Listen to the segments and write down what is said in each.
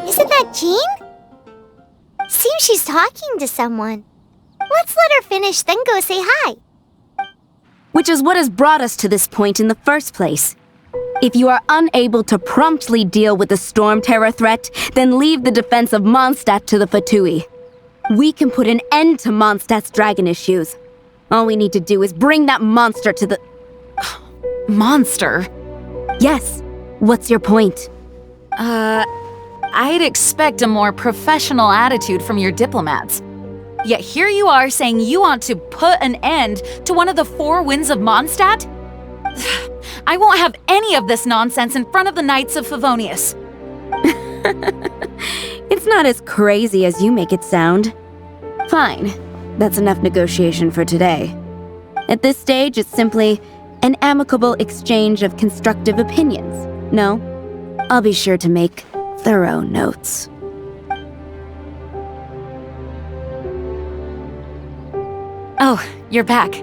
Isn't that Jean? Seems she's talking to someone. Let's let her finish, then go say hi. Which is what has brought us to this point in the first place. If you are unable to promptly deal with the storm terror threat, then leave the defense of Mondstadt to the Fatui. We can put an end to Mondstadt's dragon issues. All we need to do is bring that monster to the... Monster? Yes. What's your point? I'd expect a more professional attitude from your diplomats. Yet here you are saying you want to put an end to one of the four winds of Mondstadt? I won't have any of this nonsense in front of the Knights of Favonius. It's not as crazy as you make it sound. Fine. That's enough negotiation for today. At this stage, it's simply an amicable exchange of constructive opinions. No? I'll be sure to make thorough notes. Oh, you're back.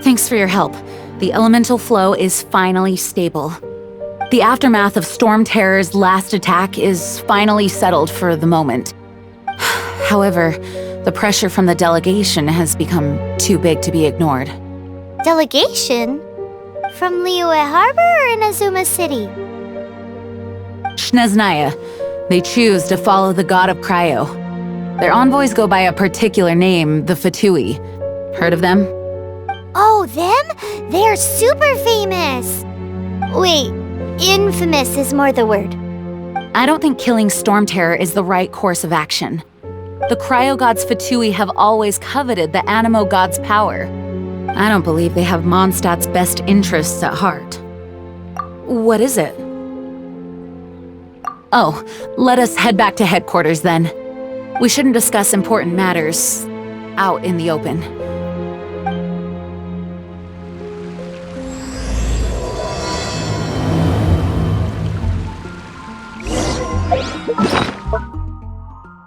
Thanks for your help. The elemental flow is finally stable. The aftermath of Storm Terror's last attack is finally settled for the moment. However, the pressure from the delegation has become too big to be ignored. Delegation? From Liyue Harbor or Inazuma City? Snezhnaya. They choose to follow the god of Cryo. Their envoys go by a particular name, the Fatui. Heard of them? Oh, them? They're super famous! Wait, infamous is more the word. I don't think killing Storm Terror is the right course of action. The Cryo God's Fatui have always coveted the Animo God's power. I don't believe they have Mondstadt's best interests at heart. What is it? Oh, let us head back to headquarters then. We shouldn't discuss important matters out in the open.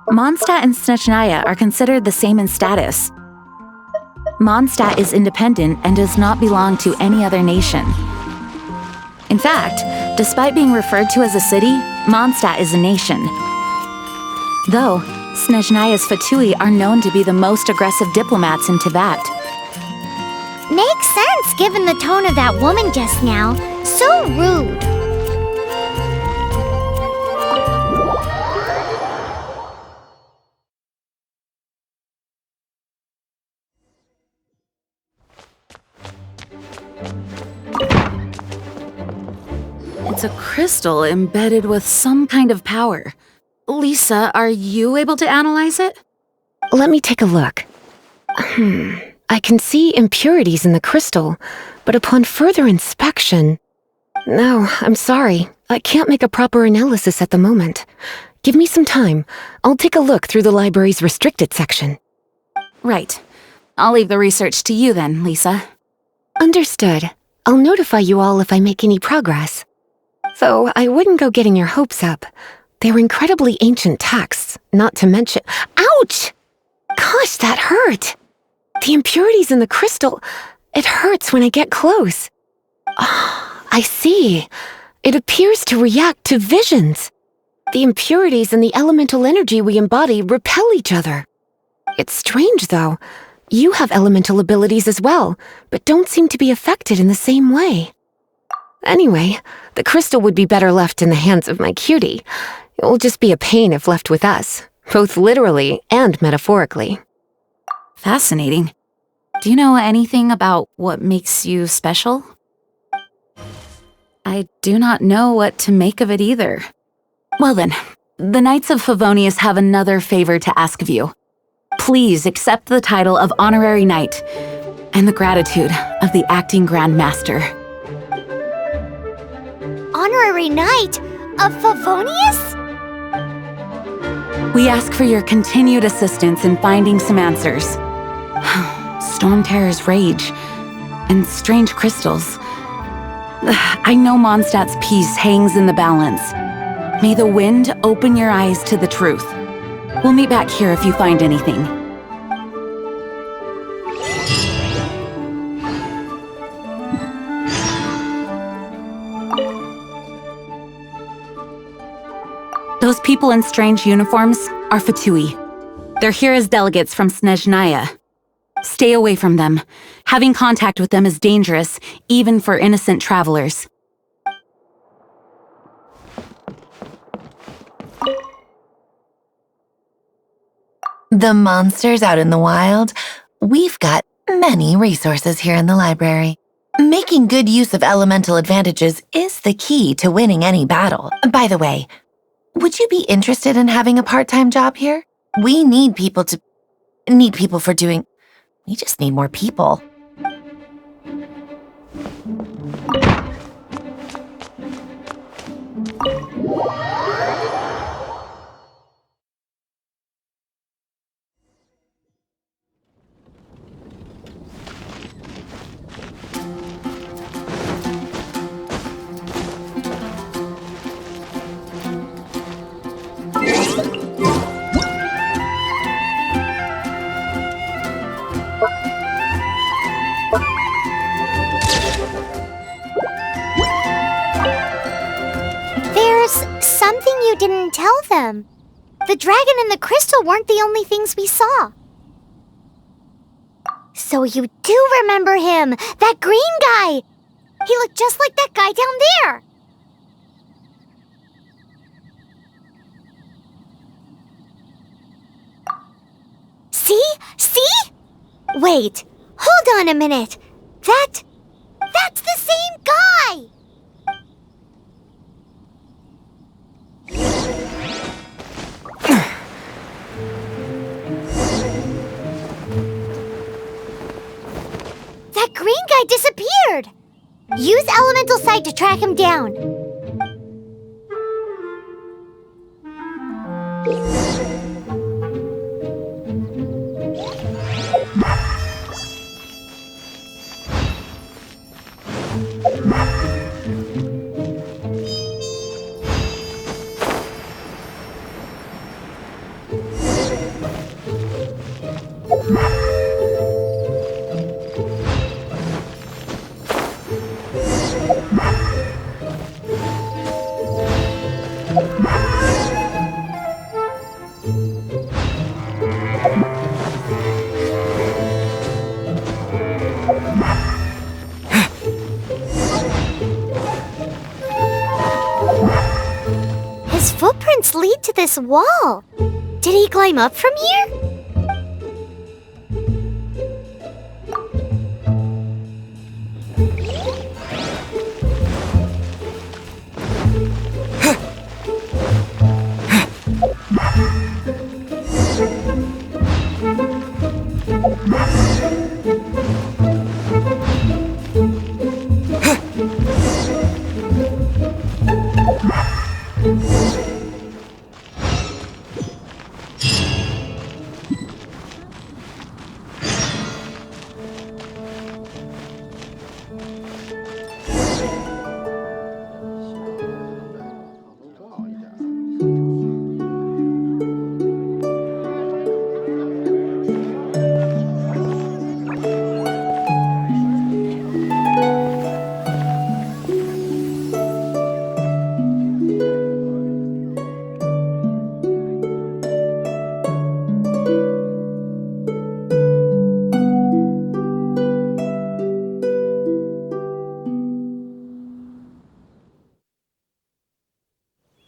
Mondstadt and Snezhnaya are considered the same in status. Mondstadt is independent and does not belong to any other nation. In fact, despite being referred to as a city, Mondstadt is a nation. Though, Snezhnaya's Fatui are known to be the most aggressive diplomats in Tibet. Makes sense given the tone of that woman just now. So rude. It's a crystal embedded with some kind of power. Lisa, are you able to analyze it? Let me take a look. I can see impurities in the crystal, but upon further inspection... No, I'm sorry. I can't make a proper analysis at the moment. Give me some time. I'll take a look through the library's restricted section. Right. I'll leave the research to you then, Lisa. Understood. I'll notify you all if I make any progress. Though I wouldn't go getting your hopes up. They're incredibly ancient texts, not to mention— Ouch! Gosh, that hurt! The impurities in the crystal— it hurts when I get close. Oh, I see. It appears to react to visions. The impurities and the elemental energy we embody repel each other. It's strange, though. You have elemental abilities as well, but don't seem to be affected in the same way. Anyway, the crystal would be better left in the hands of my cutie. It will just be a pain if left with us, both literally and metaphorically. Fascinating. Do you know anything about what makes you special? I do not know what to make of it either. Well then, the Knights of Favonius have another favor to ask of you. Please accept the title of Honorary Knight and the gratitude of the Acting Grand Master. Honorary Knight of Favonius? We ask for your continued assistance in finding some answers. Storm Terror's rage and strange crystals. I know Mondstadt's peace hangs in the balance. May the wind open your eyes to the truth. We'll meet back here if you find anything. Those people in strange uniforms are Fatui. They're here as delegates from Snezhnaya. Stay away from them. Having contact with them is dangerous, even for innocent travelers. The monsters out in the wild? We've got many resources here in the library. Making good use of elemental advantages is the key to winning any battle. By the way, would you be interested in having a part-time job here? We need people for doing... We just need more people. Something you didn't tell them. The dragon and the crystal weren't the only things we saw. So you do remember him, that green guy. He looked just like that guy down there. See? See? Wait, hold on a minute. That's the same guy. That green guy disappeared! Use Elemental Sight to track him down. His footprints lead to this wall. Did he climb up from here?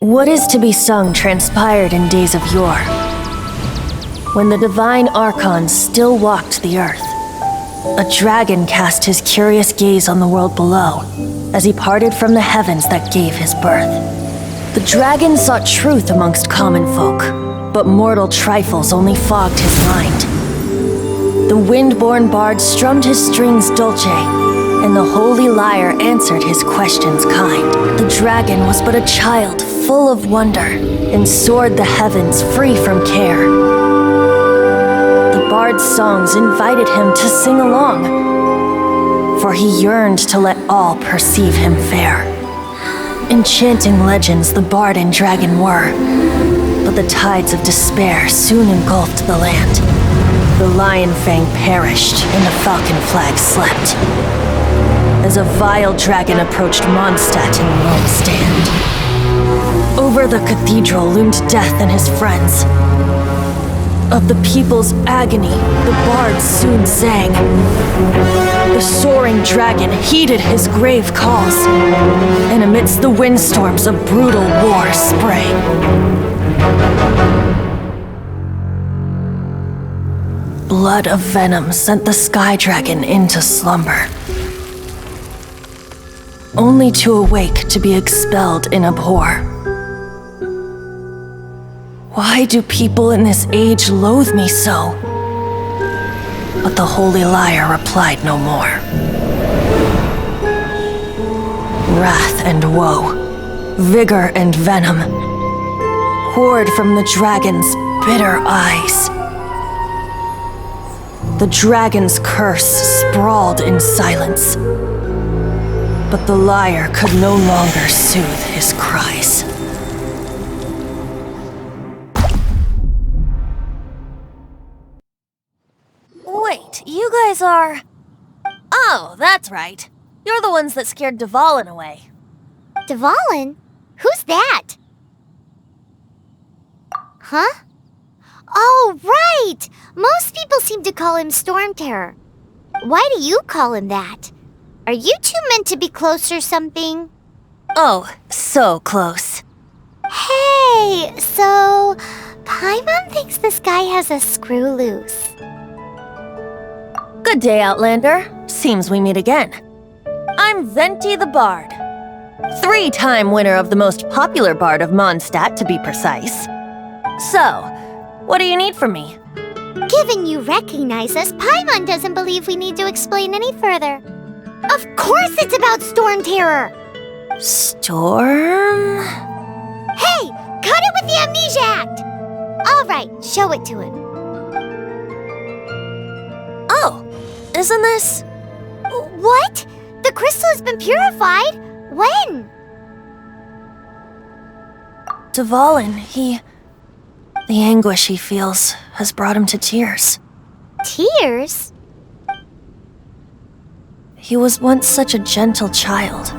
What is to be sung transpired in days of yore, when the divine archons still walked the earth. A dragon cast his curious gaze on the world below, as he parted from the heavens that gave his birth. The dragon sought truth amongst common folk, but mortal trifles only fogged his mind. The wind-born bard strummed his strings dulce, and the holy lyre answered his questions kind. The dragon was but a child full of wonder and soared the heavens free from care. The bard's songs invited him to sing along, for he yearned to let all perceive him fair. Enchanting legends the bard and dragon were, but the tides of despair soon engulfed the land. The lion fang perished and the falcon flag slept, as a vile dragon approached Mondstadt in lone stand. Over the cathedral loomed death and his friends. Of the people's agony, the bard soon sang. The soaring dragon heeded his grave calls, and amidst the windstorms a brutal war sprang. Blood of venom sent the sky dragon into slumber, only to awake to be expelled in abhor. Why do people in this age loathe me so? But the holy liar replied no more. Wrath and woe, vigor and venom, poured from the dragon's bitter eyes. The dragon's curse sprawled in silence, but the liar could no longer soothe his cries. Wait, you guys are... Oh, that's right. You're the ones that scared Dvalin away. Dvalin? Who's that? Huh? Oh, right! Most people seem to call him Storm Terror. Why do you call him that? Are you two meant to be close or something? Oh, so close. Hey, so... Paimon thinks this guy has a screw loose. Good day, Outlander. Seems we meet again. I'm Venti the Bard. 3-time winner of the most popular bard of Mondstadt, to be precise. So, what do you need from me? Given you recognize us, Paimon doesn't believe we need to explain any further. Of course it's about Storm Terror! Storm? Hey! Cut it with the Amnesia Act! Alright, show it to him. Oh, isn't this... What? The crystal has been purified? When? Dvalin, the anguish he feels has brought him to tears. Tears? He was once such a gentle child,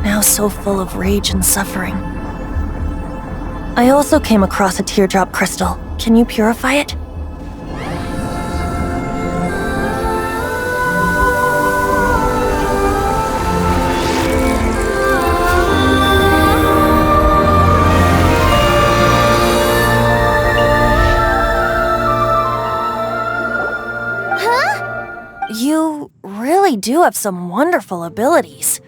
now so full of rage and suffering. I also came across a teardrop crystal. Can you purify it? You really do have some wonderful abilities.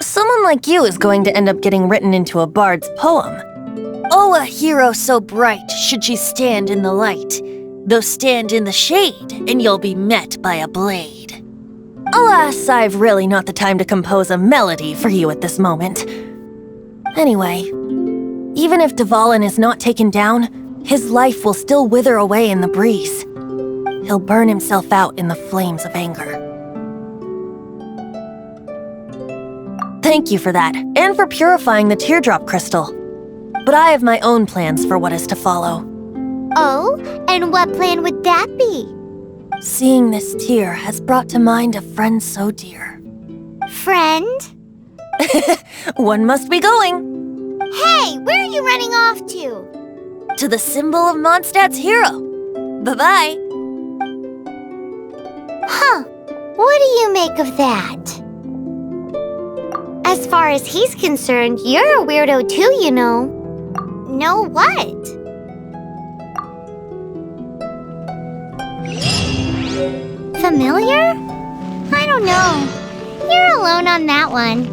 Someone like you is going to end up getting written into a bard's poem. Oh, a hero so bright should she stand in the light, though stand in the shade, and you'll be met by a blade. Alas, I've really not the time to compose a melody for you at this moment. Anyway, even if Dvalin is not taken down, his life will still wither away in the breeze. He'll burn himself out in the flames of anger. Thank you for that, and for purifying the teardrop crystal. But I have my own plans for what is to follow. Oh, and what plan would that be? Seeing this tear has brought to mind a friend so dear. Friend? One must be going. Hey, where are you running off to? To the symbol of Mondstadt's hero. Bye-bye. Huh. What do you make of that? As far as he's concerned, you're a weirdo too, you know. Know what? Familiar? I don't know. You're alone on that one.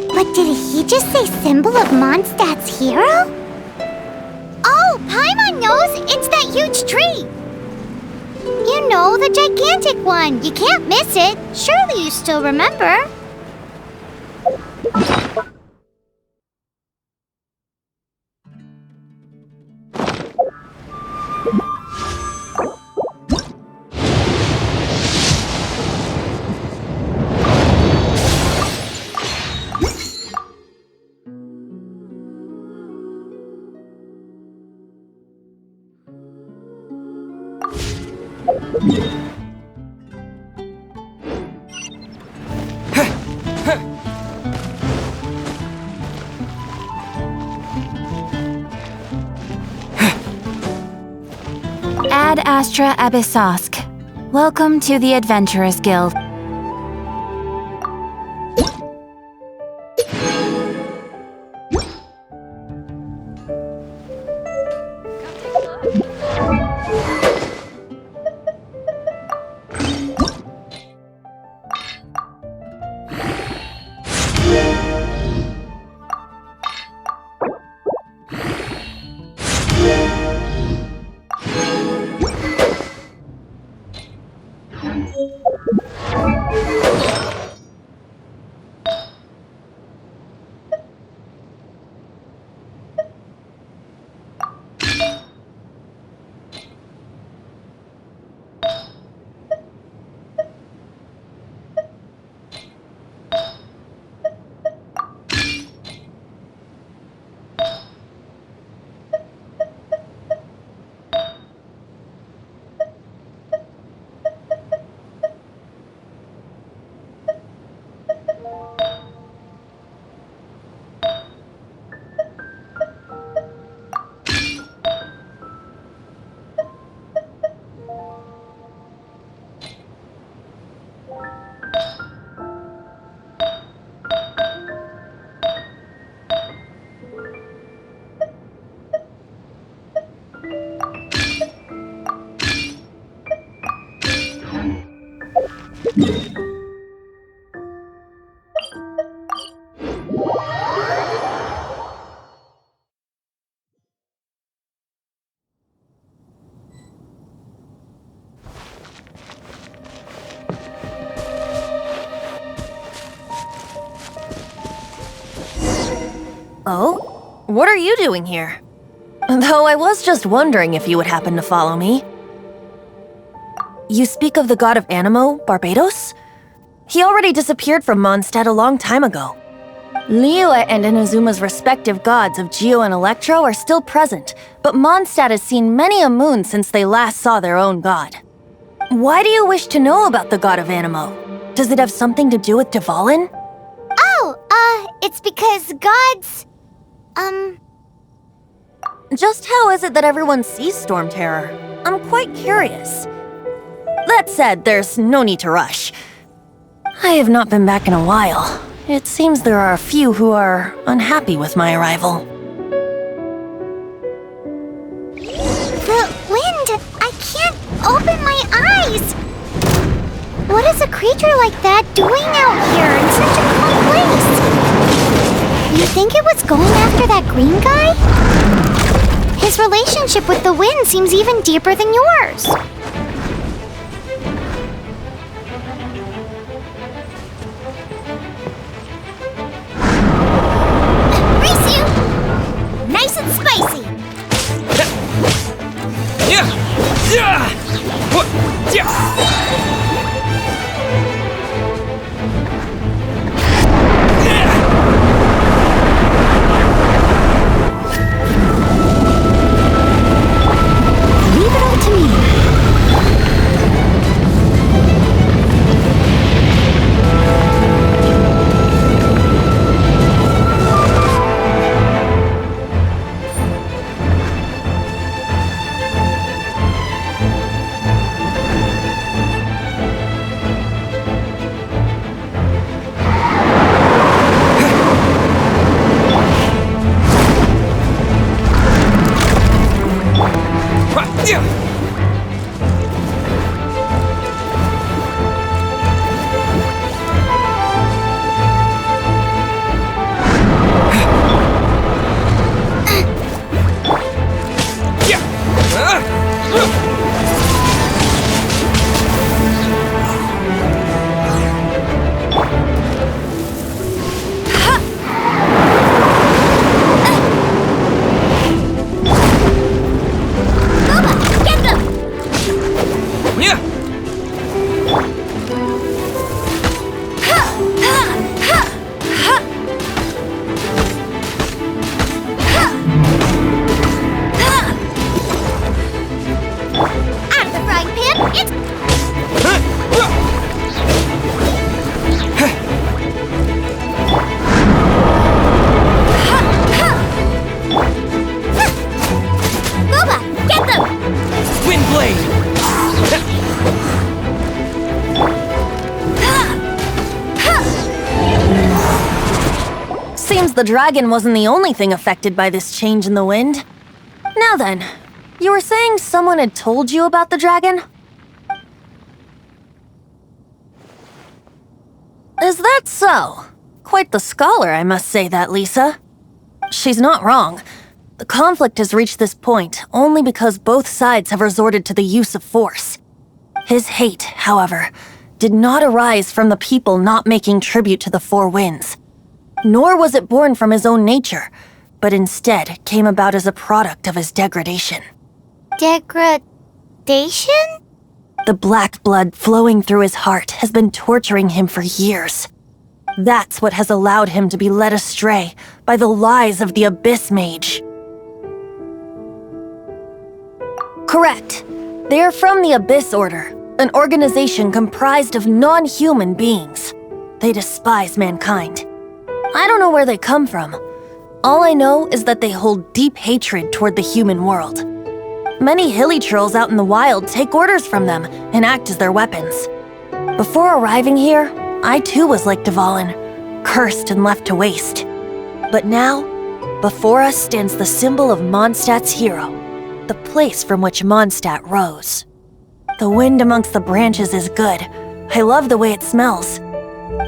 But did he just say symbol of Mondstadt's hero? Oh, Paimon knows! It's that huge tree! You know, the gigantic one. You can't miss it. Surely you still remember. Ad Astra Abyssosk. Welcome to the Adventurers Guild. Oh? What are you doing here? Though I was just wondering if you would happen to follow me. You speak of the god of Animo, Barbados? He already disappeared from Mondstadt a long time ago. Liyue and Inazuma's respective gods of Geo and Electro are still present, but Mondstadt has seen many a moon since they last saw their own god. Why do you wish to know about the god of Animo? Does it have something to do with Dvalin? Oh, it's because gods... Just how is it that everyone sees Storm Terror? I'm quite curious. That said, there's no need to rush. I have not been back in a while. It seems there are a few who are unhappy with my arrival. The wind! I can't open my eyes! What is a creature like that doing out here in such a cold place? You think it was going after that green guy? His relationship with the wind seems even deeper than yours. Race you! Nice and spicy! Leave it all to me. Boba, get them! Windblade! Seems the dragon wasn't the only thing affected by this change in the wind. Now then, you were saying someone had told you about the dragon? Is that so? Quite the scholar, I must say that, Lisa. She's not wrong. The conflict has reached this point only because both sides have resorted to the use of force. His hate, however, did not arise from the people not making tribute to the Four Winds. Nor was it born from his own nature, but instead came about as a product of his degradation. Degradation? The black blood flowing through his heart has been torturing him for years. That's what has allowed him to be led astray by the lies of the Abyss Mage. Correct. They are from the Abyss Order, an organization comprised of non-human beings. They despise mankind. I don't know where they come from. All I know is that they hold deep hatred toward the human world. Many hilly trolls out in the wild take orders from them and act as their weapons. Before arriving here, I too was like Dvalin, cursed and left to waste. But now, before us stands the symbol of Mondstadt's hero, the place from which Mondstadt rose. The wind amongst the branches is good. I love the way it smells.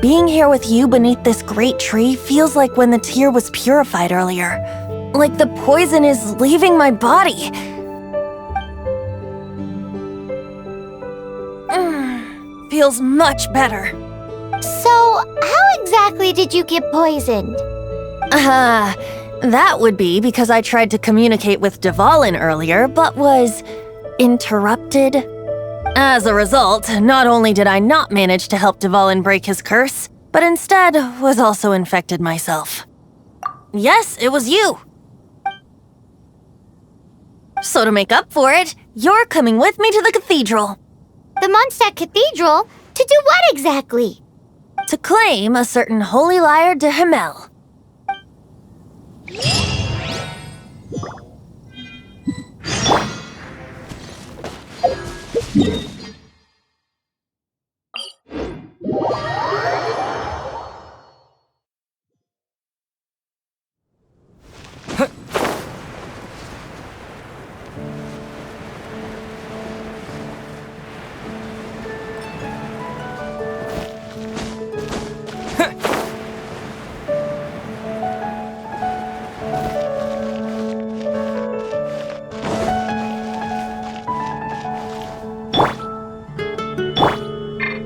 Being here with you beneath this great tree feels like when the tear was purified earlier. Like the poison is leaving my body. Feels much better. So, how exactly did you get poisoned? That would be because I tried to communicate with Dvalin earlier, but was interrupted. As a result, not only did I not manage to help Dvalin break his curse, but instead was also infected myself. Yes, it was you. So to make up for it, you're coming with me to the cathedral. The Mondstadt Cathedral? To do what exactly? To claim a certain holy lyre de Himmel.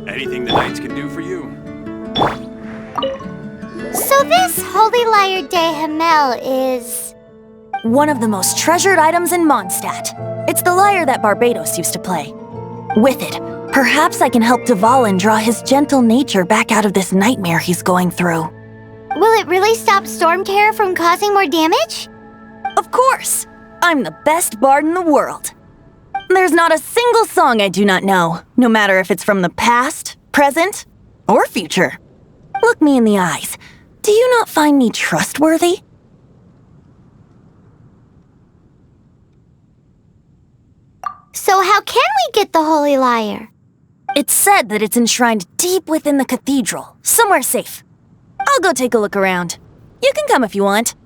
Anything the Knights can do for you? So this Holy Lyre de Himmel is... One of the most treasured items in Mondstadt. It's the lyre that Barbados used to play. With it, perhaps I can help Dvalin draw his gentle nature back out of this nightmare he's going through. Will it really stop Storm Terror from causing more damage? Of course! I'm the best bard in the world. There's not a single song I do not know, no matter if it's from the past, present, or future. Look me in the eyes. Do you not find me trustworthy? So how can we get the Holy Lyre? It's said that it's enshrined deep within the cathedral, somewhere safe. I'll go take a look around. You can come if you want.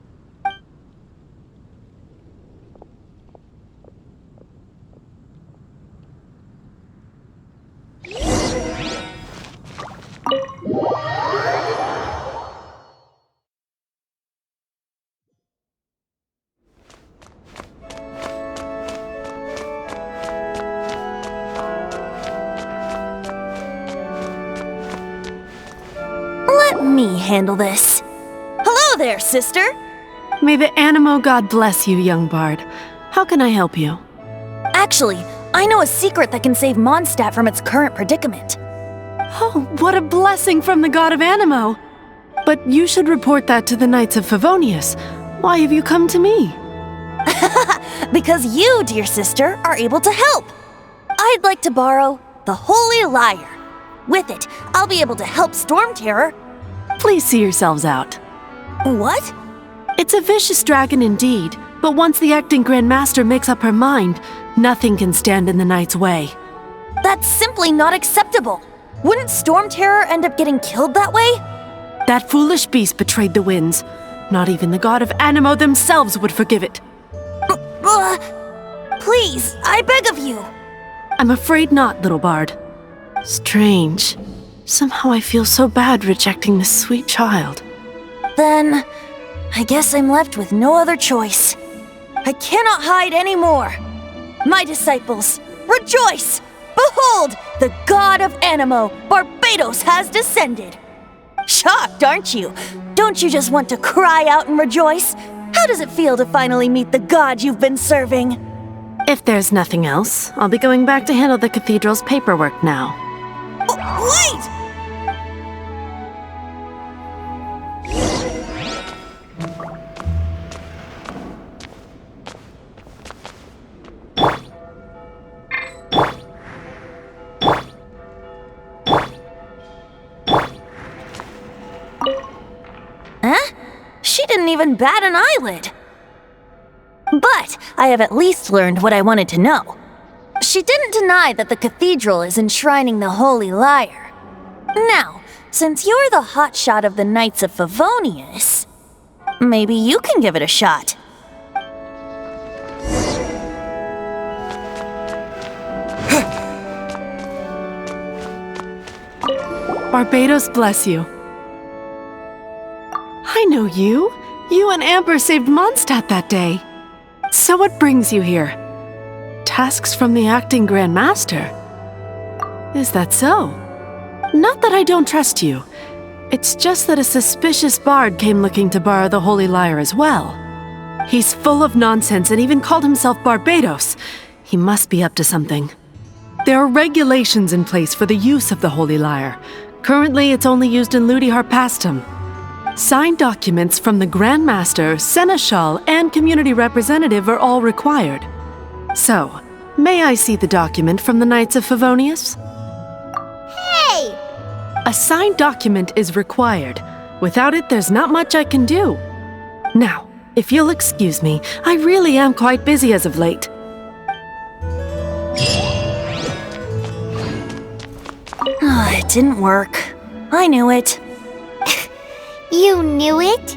Let me handle this. Hello there, sister! May the Animo God bless you, young bard. How can I help you? Actually, I know a secret that can save Mondstadt from its current predicament. Oh, what a blessing from the god of Animo! But you should report that to the Knights of Favonius. Why have you come to me? Because you, dear sister, are able to help. I I'd like to borrow the Holy Lyre. With it, I'll be able to help Storm Terror. Please see yourselves out. What? It's a vicious dragon indeed, but once the acting Grand Master makes up her mind, nothing can stand in the Knight's way. That's simply not acceptable. Wouldn't Storm Terror end up getting killed that way? That foolish beast betrayed the winds. Not even the god of Anemo themselves would forgive it. Please, I beg of you. I'm afraid not, little bard. Strange. Somehow I feel so bad rejecting this sweet child. Then, I guess I'm left with no other choice. I cannot hide anymore. My disciples, rejoice! Behold, the god of Anemo, Barbados, has descended. Shocked, aren't you? Don't you just want to cry out and rejoice? How does it feel to finally meet the god you've been serving? If there's nothing else, I'll be going back to handle the cathedral's paperwork now. Wait! Huh? She didn't even bat an eyelid. But I have at least learned what I wanted to know. She didn't deny that the cathedral is enshrining the Holy Lyre. Now, since you're the hotshot of the Knights of Favonius, maybe you can give it a shot. Barbados bless you. I know you. You and Amber saved Mondstadt that day. So what brings you here? Tasks from the acting Grand Master? Is that so? Not that I don't trust you. It's just that a suspicious bard came looking to borrow the Holy Lyre as well. He's full of nonsense and even called himself Barbados. He must be up to something. There are regulations in place for the use of the Holy Lyre. Currently, it's only used in Ludi Harpastum. Signed documents from the Grand Master, Seneschal, and Community Representative are all required. So, may I see the document from the Knights of Favonius? Hey! A signed document is required. Without it, there's not much I can do. Now, if you'll excuse me, I really am quite busy as of late. It didn't work. I knew it. You knew it?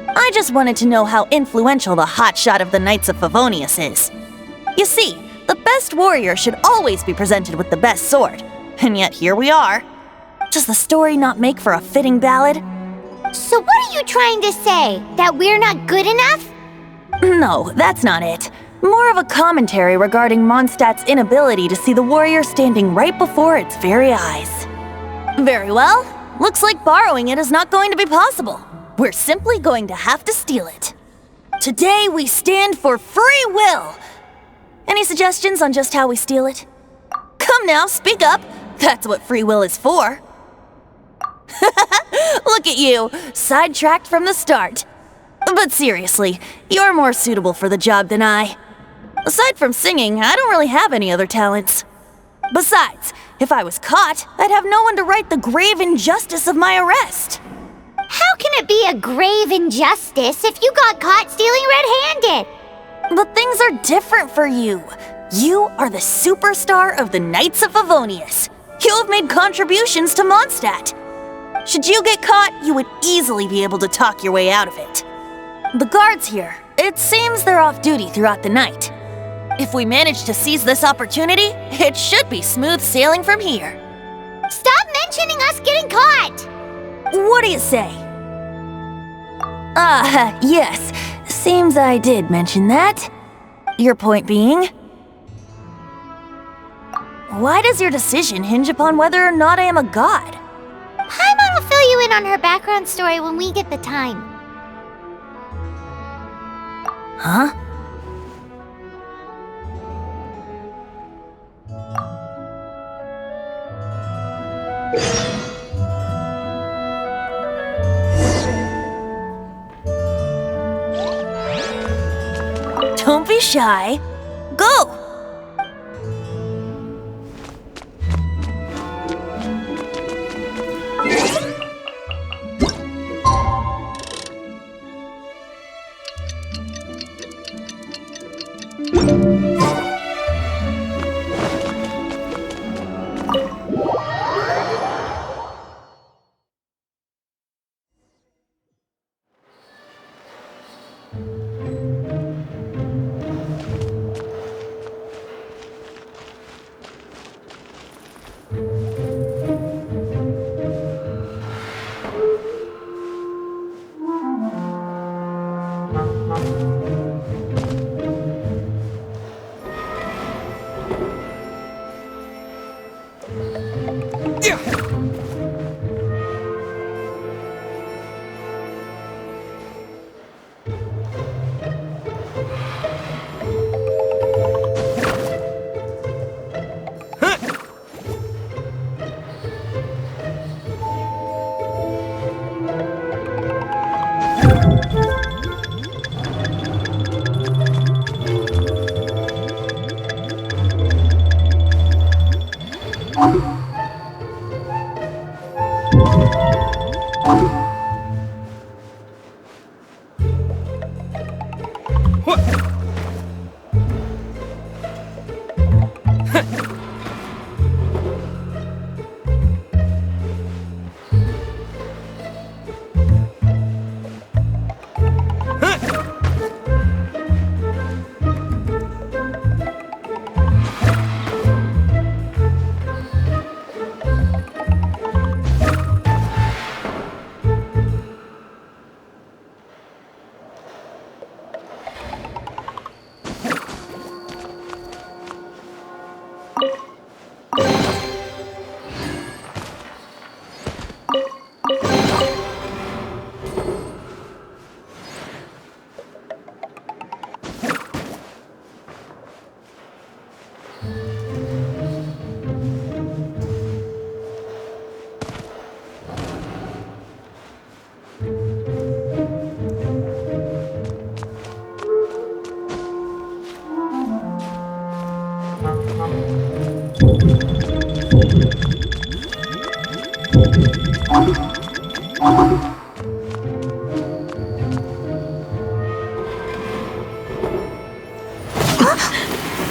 I just wanted to know how influential the hotshot of the Knights of Favonius is. You see, the best warrior should always be presented with the best sword. And yet here we are. Does the story not make for a fitting ballad? So what are you trying to say? That we're not good enough? No, that's not it. More of a commentary regarding Mondstadt's inability to see the warrior standing right before its very eyes. Very well. Looks like borrowing it is not going to be possible. We're simply going to have to steal it. Today we stand for free will. Any suggestions on just how we steal it? Come now, speak up. That's what free will is for. Look at you, sidetracked from the start. But seriously, you're more suitable for the job than I. Aside from singing, I don't really have any other talents. Besides, if I was caught, I'd have no one to right the grave injustice of my arrest. How can it be a grave injustice if you got caught stealing red-handed? But things are different for you. You are the superstar of the Knights of Favonius. You have made contributions to Mondstadt. Should you get caught, you would easily be able to talk your way out of it. The guards here, it seems they're off duty throughout the night. If we manage to seize this opportunity, it should be smooth sailing from here. Stop mentioning us getting caught! What do you say? Yes. Seems I did mention that. Your point being? Why does your decision hinge upon whether or not I am a god? Paimon will fill you in on her background story when we get the time. Huh? Don't be shy. Go!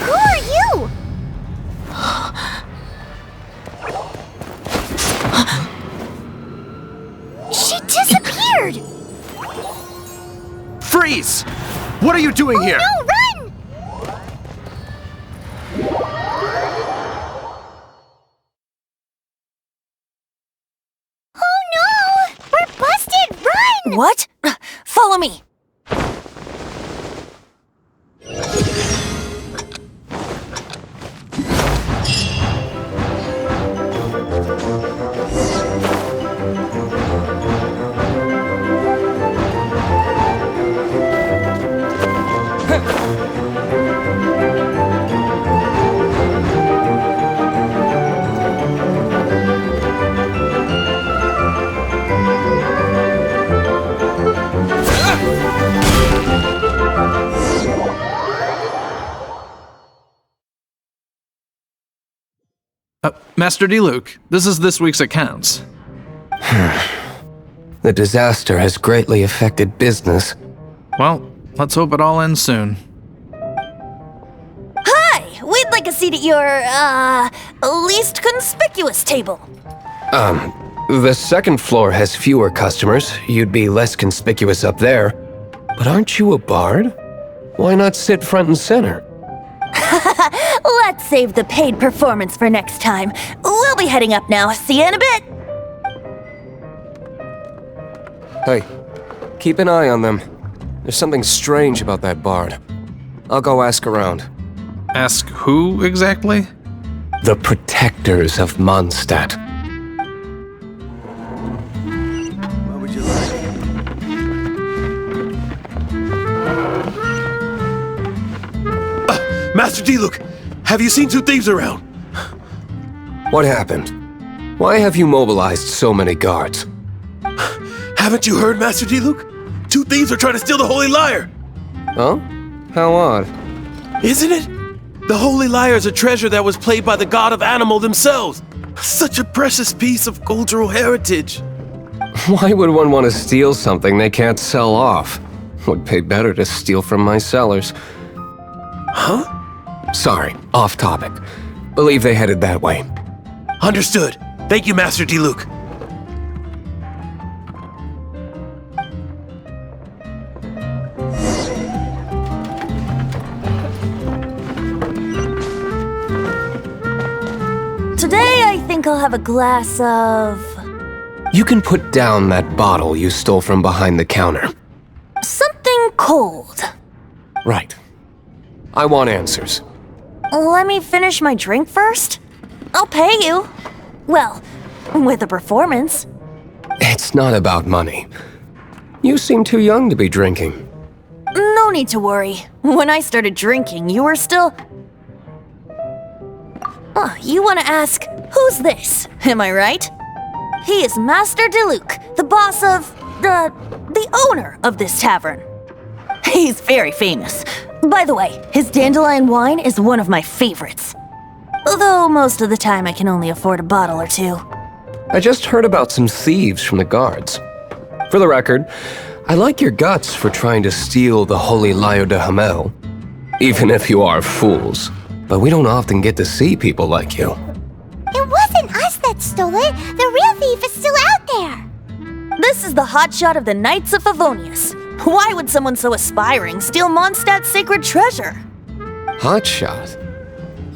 Who are you? She disappeared! Freeze! What are you doing here? No, run! Oh no! We're busted! Run! What? Follow me. Master D-Luke, this is this week's accounts. The disaster has greatly affected business. Well, let's hope it all ends soon. Hi! We'd like a seat at your, least conspicuous table. The second floor has fewer customers. You'd be less conspicuous up there. But aren't you a bard? Why not sit front and center? Let's save the paid performance for next time. We'll be heading up now. See you in a bit. Hey, keep an eye on them. There's something strange about that bard. I'll go ask around. Ask who exactly? The protectors of Mondstadt. What would you like? Master D-Luke, have you seen two thieves around? What happened? Why have you mobilized so many guards? Haven't you heard, Master D-Luke? Two thieves are trying to steal the Holy Lyre! Oh? How odd. Isn't it? The Holy Lyre is a treasure that was played by the god of animal themselves. Such a precious piece of cultural heritage. Why would one want to steal something they can't sell off? Would pay better to steal from my sellers. Huh? Sorry, off topic. Believe they headed that way. Understood. Thank you, Master D-Luke. Today, I think think I'll have a glass of... You can put down that bottle you stole from behind the counter. something cold. Right. I want answers. Let me finish my drink first. I'll pay you. Well, with a performance. It's not about money. You seem too young to be drinking. No need to worry. When I started drinking, you were still... Oh, you want to ask, who's this? Am I right? He is Master Diluc, the boss of... the owner of this tavern. He's very famous. By the way, his dandelion wine is one of my favorites. Although most of the time I can only afford a bottle or two. I just heard about some thieves from the guards. For the record, I like your guts for trying to steal the Holy Lyre de Hamel. Even if you are fools. But we don't often get to see people like you. It wasn't us that stole it. The real thief is still out there. This is the hotshot of the Knights of Favonius. Why would someone so aspiring steal Mondstadt's sacred treasure? Hotshot?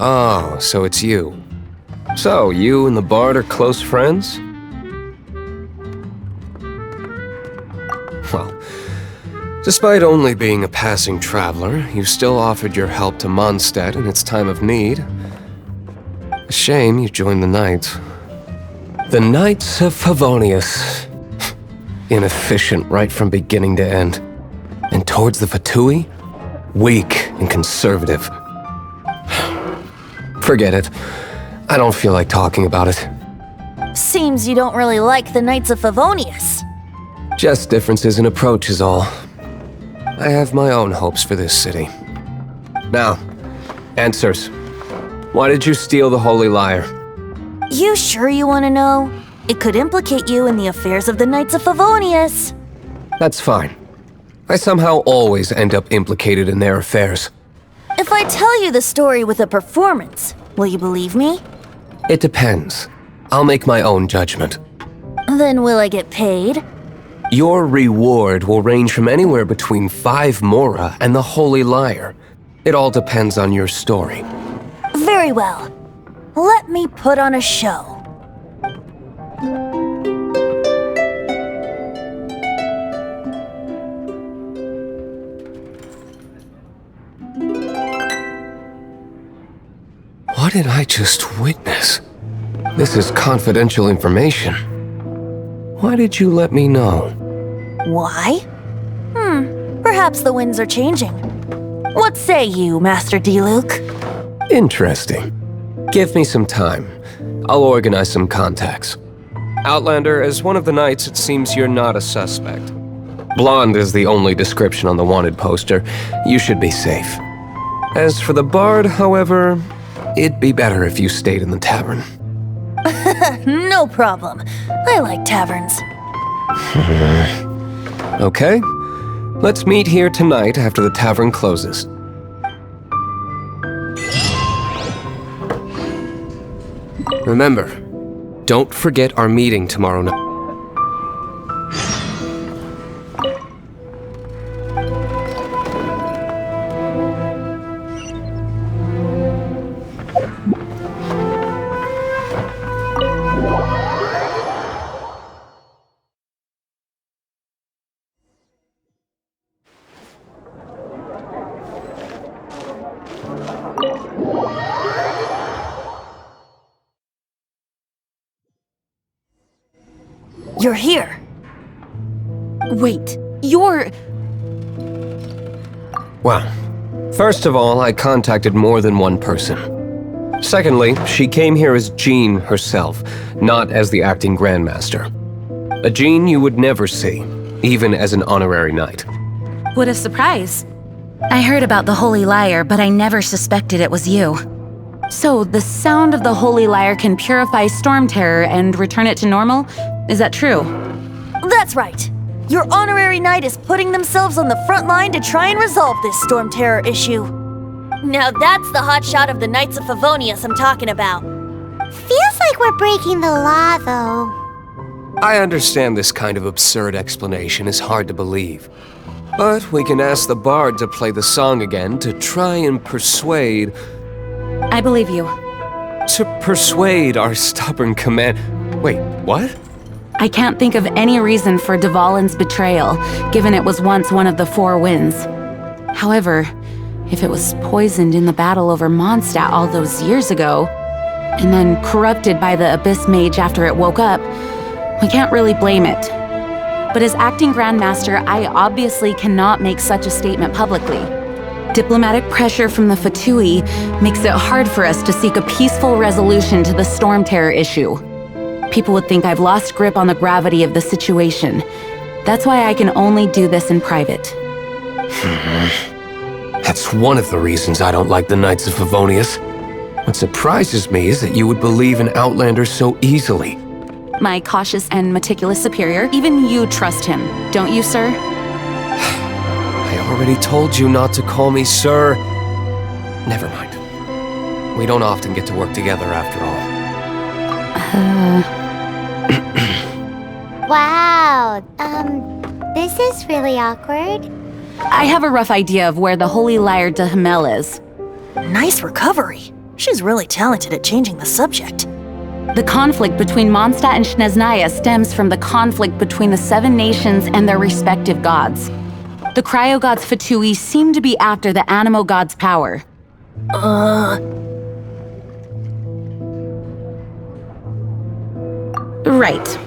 Oh, so it's you. So, you and the Bard are close friends? Well, despite only being a passing traveler, you still offered your help to Mondstadt in its time of need. A shame you joined the Knights. The Knights of Favonius. Inefficient right from beginning to end. And towards the Fatui, weak and conservative. Forget it. I don't feel like talking about it. Seems you don't really like the Knights of Favonius. Just differences in approach is all. I have my own hopes for this city. Now, answers. Why did you steal the Holy Lyre? You sure you want to know? It could implicate you in the affairs of the Knights of Favonius. That's fine. I somehow always end up implicated in their affairs. If I tell you the story with a performance, will you believe me? It depends. I'll make my own judgment. Then will I get paid? Your reward will range from anywhere between 5 Mora and the Holy Lyre. It all depends on your story. Very well. Let me put on a show. What did I just witness? This is confidential information. Why did you let me know? Why? Perhaps the winds are changing. What say you, Master Diluc? Interesting. Give me some time. I'll organize some contacts. Outlander, as one of the knights, it seems you're not a suspect. Blonde is the only description on the wanted poster. You should be safe. As for the Bard, however, it'd be better if you stayed in the tavern. No problem. I like taverns. Okay. Let's meet here tonight after the tavern closes. Remember, don't forget our meeting tomorrow night. You're here. Wait, you're... Well, first of all, I contacted more than one person. Secondly, she came here as Jean herself, not as the acting Grandmaster. A Jean you would never see, even as an honorary knight. What a surprise. I heard about the Holy Lyre, but I never suspected it was you. So, the sound of the Holy Lyre can purify Storm Terror and return it to normal? Is that true? That's right. Your honorary knight is putting themselves on the front line to try and resolve this Storm Terror issue. Now that's the hotshot of the Knights of Favonius I'm talking about. Feels like we're breaking the law, though. I understand this kind of absurd explanation is hard to believe. But we can ask the Bard to play the song again to try and persuade... I believe you. To persuade our stubborn command... Wait, what? I can't think of any reason for Dvalin's betrayal, given it was once one of the Four Winds. However, if it was poisoned in the battle over Mondstadt all those years ago, and then corrupted by the Abyss Mage after it woke up, we can't really blame it. But as acting Grand Master, I obviously cannot make such a statement publicly. Diplomatic pressure from the Fatui makes it hard for us to seek a peaceful resolution to the Storm Terror issue. People would think I've lost grip on the gravity of the situation. That's why I can only do this in private. That's one of the reasons I don't like the Knights of Favonius. What surprises me is that you would believe in Outlanders so easily. My cautious and meticulous superior, even you trust him, don't you, sir? I already told you not to call me sir. Never mind. We don't often get to work together after all. Wow, this is really awkward. I have a rough idea of where the Holy Lyre de Himmel is. Nice recovery. She's really talented at changing the subject. The conflict between Mondstadt and Snezhnaya stems from the conflict between the Seven Nations and their respective gods. The cryo-gods Fatui seem to be after the Animo god's power. Right.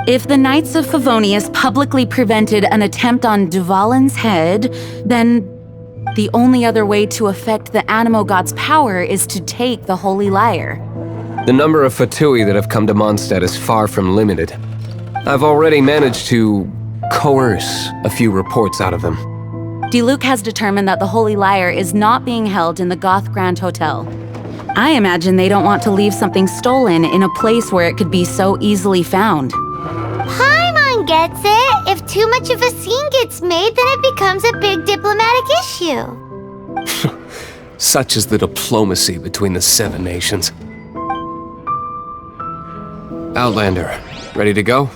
If the Knights of Favonius publicly prevented an attempt on Dvalin's head, then the only other way to affect the Animo god's power is to take the Holy Lyre. The number of Fatui that have come to Mondstadt is far from limited. I've already managed to coerce a few reports out of them. Diluc has determined that the Holy Lyre is not being held in the Goth Grand Hotel. I imagine they don't want to leave something stolen in a place where it could be so easily found. Paimon gets it. If too much of a scene gets made, then it becomes a big diplomatic issue. Such is the diplomacy between the Seven Nations. Outlander, ready to go?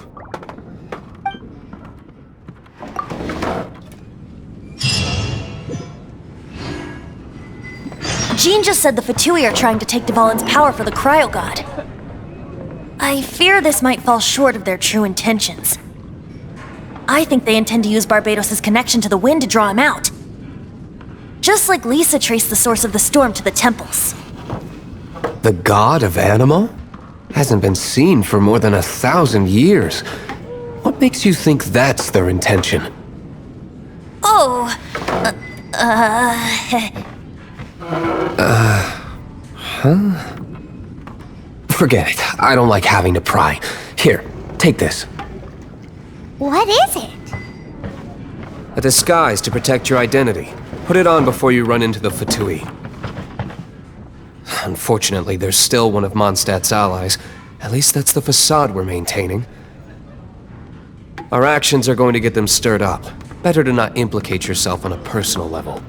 Jean just said the Fatui are trying to take Dvalin's power for the Cryo God. I fear this might fall short of their true intentions. I think they intend to use Barbados' connection to the wind to draw him out. Just like Lisa traced the source of the storm to the temples. The god of Animo? Hasn't been seen for more than 1,000 years. What makes you think that's their intention? Oh, Forget it. I don't like having to pry. Here, take this. What is it? A disguise to protect your identity. Put it on before you run into the Fatui. Unfortunately, there's still one of Mondstadt's allies. At least that's the facade we're maintaining. Our actions are going to get them stirred up. Better to not implicate yourself on a personal level.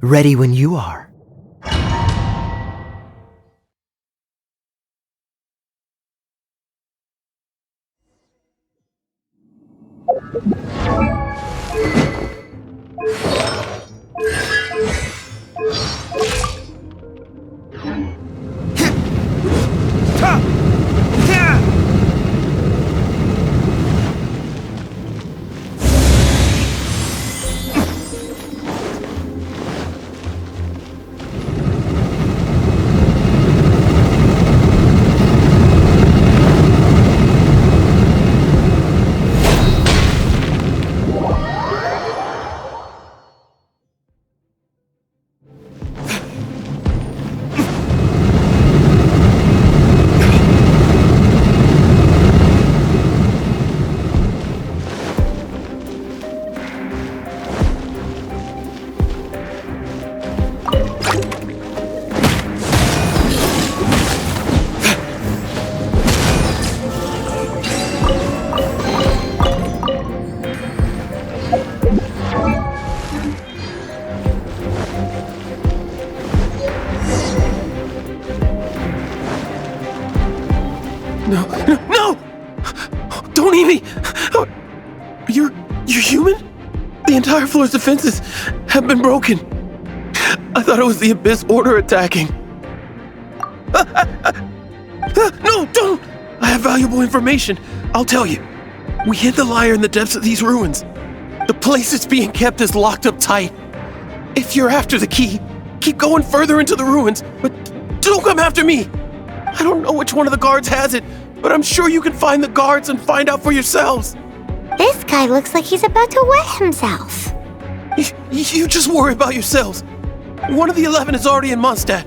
Ready when you are. No! Don't eat me! You're human? The entire floor's defenses have been broken. I thought it was the Abyss Order attacking. No, don't! I have valuable information. I'll tell you. We hid the lyre in the depths of these ruins. The place it's being kept is locked up tight. If you're after the key, keep going further into the ruins, but don't come after me. I don't know which one of the guards has it, but I'm sure you can find the guards and find out for yourselves. This guy looks like he's about to wet himself. You just worry about yourselves. One of the 11 is already in Mondstadt.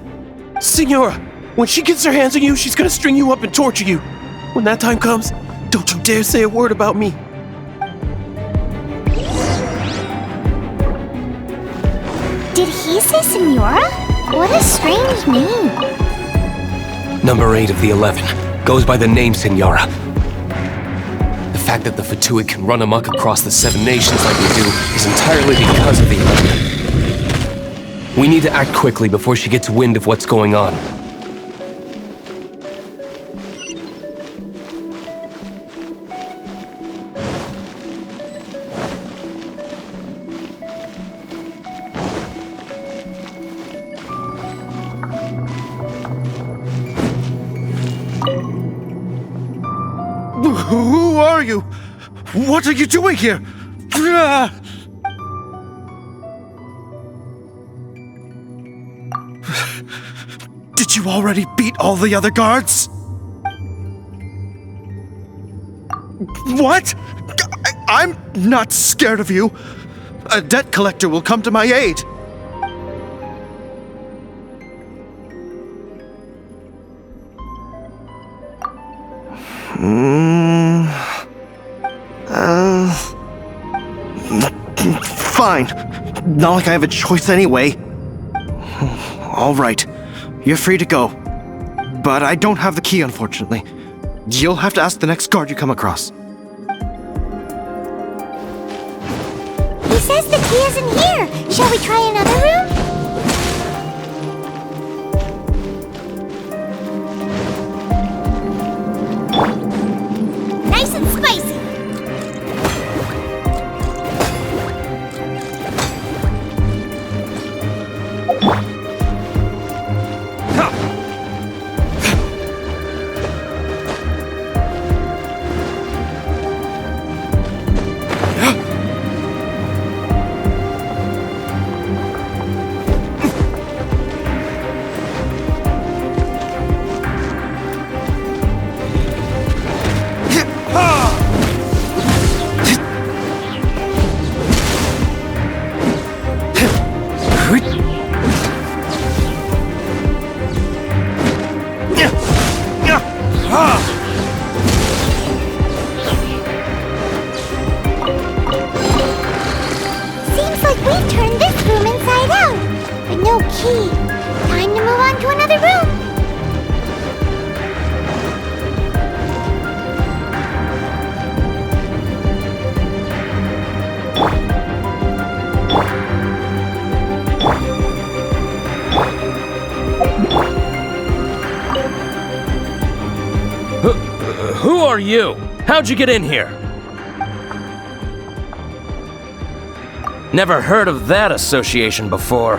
Signora, when she gets her hands on you, she's gonna string you up and torture you. When that time comes, don't you dare say a word about me. Did he say Senora? What a strange name. Number 8 of the 11 goes by the name Senora. The fact that the Fatui can run amok across the 7 nations like they do is entirely because of the 11. We need to act quickly before she gets wind of what's going on. Who are you? What are you doing here? Did you already beat all the other guards? What? I'm not scared of you. A debt collector will come to my aid. Fine. Not like I have a choice anyway. All right. You're free to go. But I don't have the key, unfortunately. You'll have to ask the next guard you come across. He says the key isn't here. Shall we try another room? Nice and spicy. Seems like we've turned this room inside out, but no key. Time to move on to another room. Who are you? How'd you get in here? Never heard of that association before.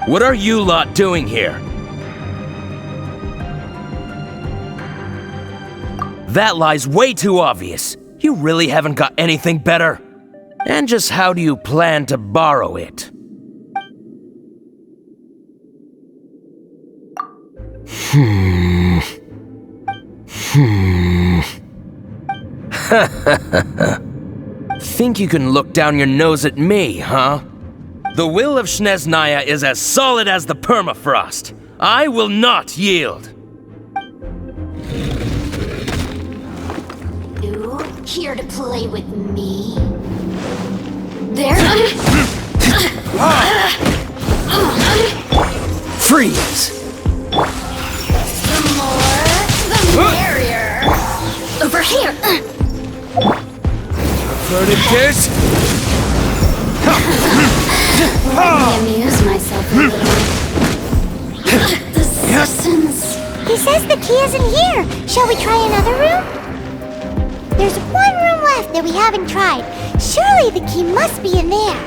What are you lot doing here? That lie's way too obvious. You really haven't got anything better? And just how do you plan to borrow it? Think you can look down your nose at me, huh? The will of Snezhnaya is as solid as the permafrost. I will not yield. You here to play with me? There. Freeze! The more, the merrier. Over here. Heard of this? Let me amuse myself a little. The citizens. He says the key isn't here. Shall we try another room? There's one room left that we haven't tried. Surely the key must be in there.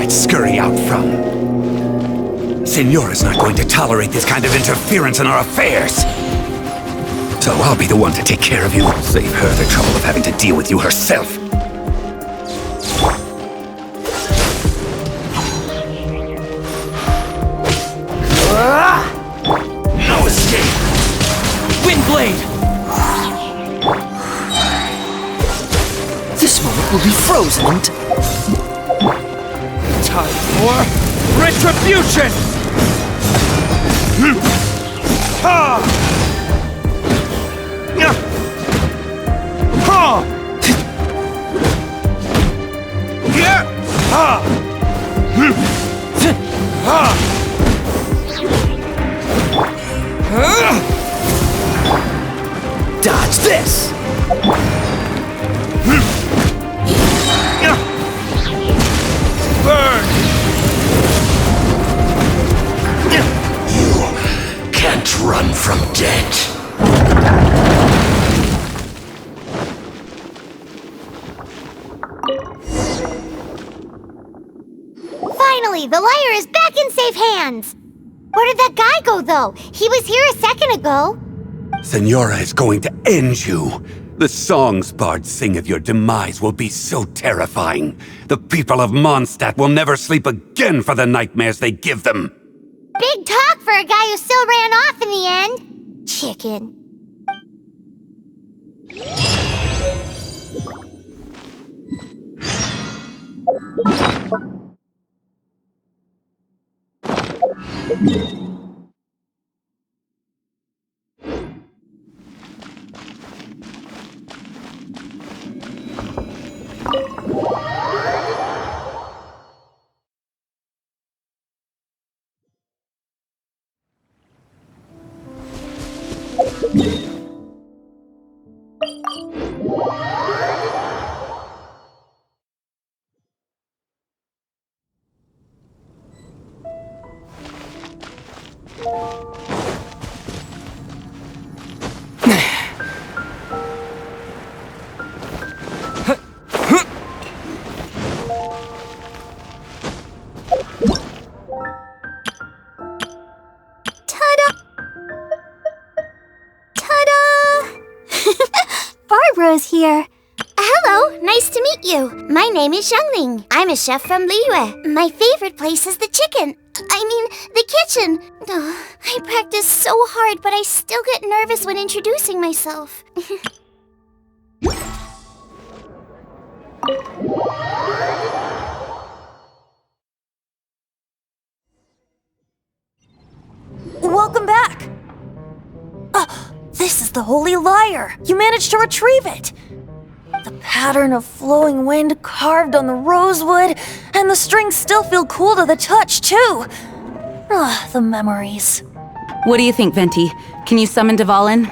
Scurry out from. Senora's not going to tolerate this kind of interference in our affairs. So I'll be the one to take care of you. Save her the trouble of having to deal with you herself. No escape! Windblade! This moment will be frozen in time for retribution! Dodge this! Burn! You can't run from death. Finally, the lyre is back in safe hands! Where did that guy go, though? He was here a second ago. Senora is going to end you. The songs bards sing of your demise will be so terrifying. The people of Mondstadt will never sleep again for the nightmares they give them. Big talk for a guy who still ran off in the end. Chicken. Barbara's here. Hello, nice to meet you. My name is Xiangling. I'm a chef from Liyue. My favorite place is the the kitchen. I practice so hard, but I still get nervous when introducing myself. Welcome back! This is the Holy Lyre! You managed to retrieve it! The pattern of flowing wind carved on the rosewood, and the strings still feel cool to the touch, too! The memories. What do you think, Venti? Can you summon Dvalin?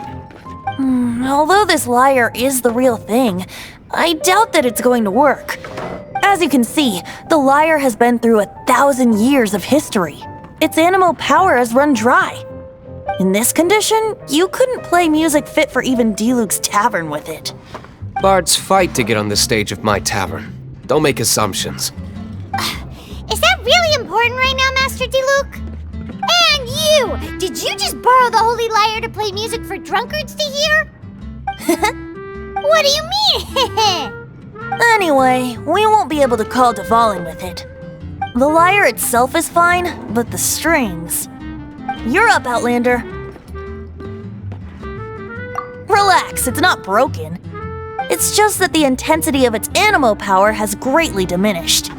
Although this lyre is the real thing, I doubt that it's going to work. As you can see, the lyre has been through 1,000 years of history. Its animal power has run dry. In this condition, you couldn't play music fit for even Diluc's tavern with it. Bards fight to get on the stage of my tavern. Don't make assumptions. Is that really important right now, Master Diluc? And you! Did you just borrow the Holy Lyre to play music for drunkards to hear? What do you mean? Anyway, we won't be able to call Dvalin with it. The lyre itself is fine, but the strings... You're up, Outlander. Relax, it's not broken. It's just that the intensity of its animal power has greatly diminished.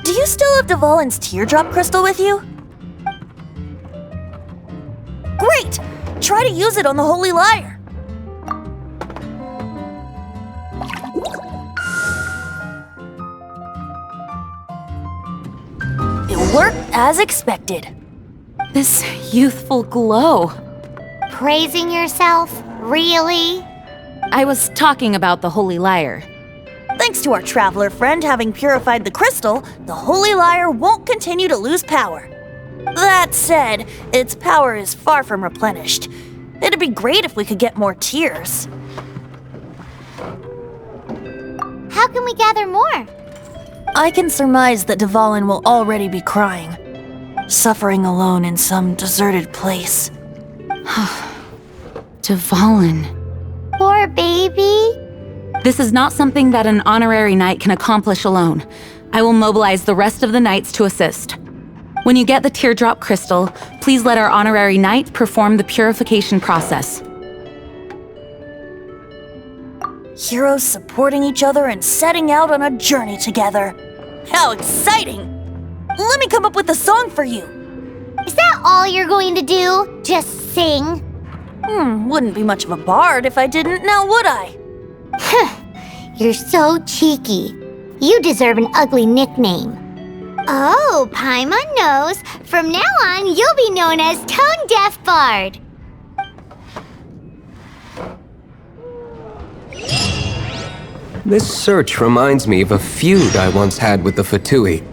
Do you still have Dvalin's teardrop crystal with you? Great! Try to use it on the Holy Lyre. It worked as expected. This youthful glow. Praising yourself? Really? I was talking about the Holy Lyre. Thanks to our traveler friend having purified the crystal, the Holy Lyre won't continue to lose power. That said, its power is far from replenished. It'd be great if we could get more tears. How can we gather more? I can surmise that Dvalin will already be crying, suffering alone in some deserted place. Dvalin. Poor baby. This is not something that an honorary knight can accomplish alone. I will mobilize the rest of the knights to assist. When you get the teardrop crystal, please let our honorary knight perform the purification process. Heroes supporting each other and setting out on a journey together. How exciting! Let me come up with a song for you. Is that all you're going to do? Just sing? Wouldn't be much of a bard if I didn't, now would I? You're so cheeky. You deserve an ugly nickname. Oh, Paimon knows. From now on, you'll be known as Tone Deaf Bard. This search reminds me of a feud I once had with the Fatui.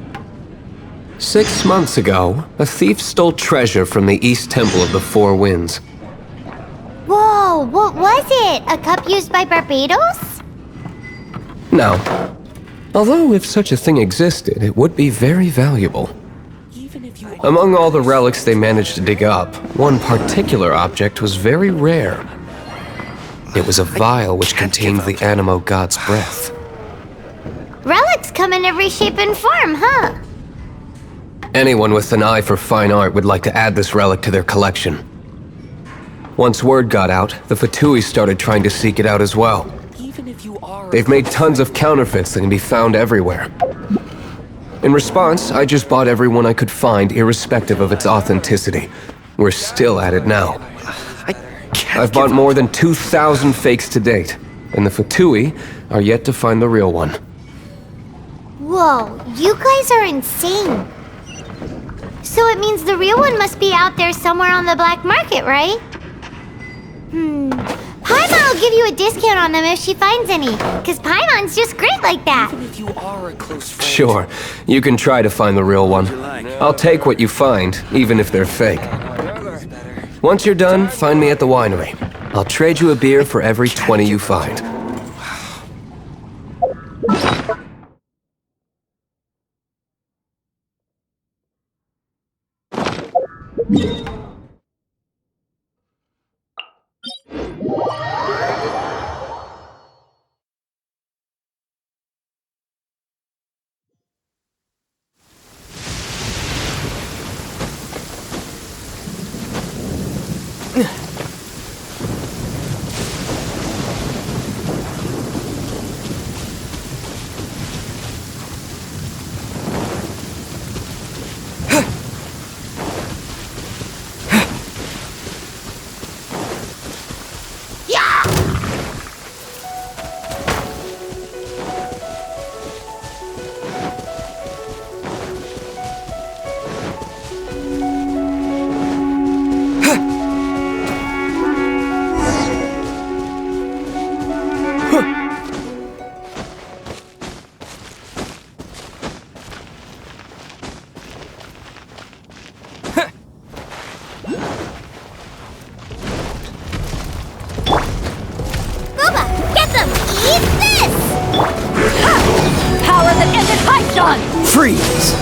6 months ago, a thief stole treasure from the East Temple of the Four Winds. Whoa, what was it? A cup used by Barbados? No. Although if such a thing existed, it would be very valuable. Among all the relics they managed to dig up, one particular object was very rare. It was a vial which contained the Animo god's breath. Relics come in every shape and form, huh? Anyone with an eye for fine art would like to add this relic to their collection. Once word got out, the Fatui started trying to seek it out as well. They've made tons of counterfeits that can be found everywhere. In response, I just bought every one I could find, irrespective of its authenticity. We're still at it now. I've bought more than 2,000 fakes to date, and the Fatui are yet to find the real one. Whoa, you guys are insane. So it means the real one must be out there somewhere on the black market, right? Paimon will give you a discount on them if she finds any, because Paimon's just great like that. Even if you are a close friend. Sure, you can try to find the real one. I'll take what you find, even if they're fake. Once you're done, find me at the winery. I'll trade you a beer for every 20 you find. Freeze!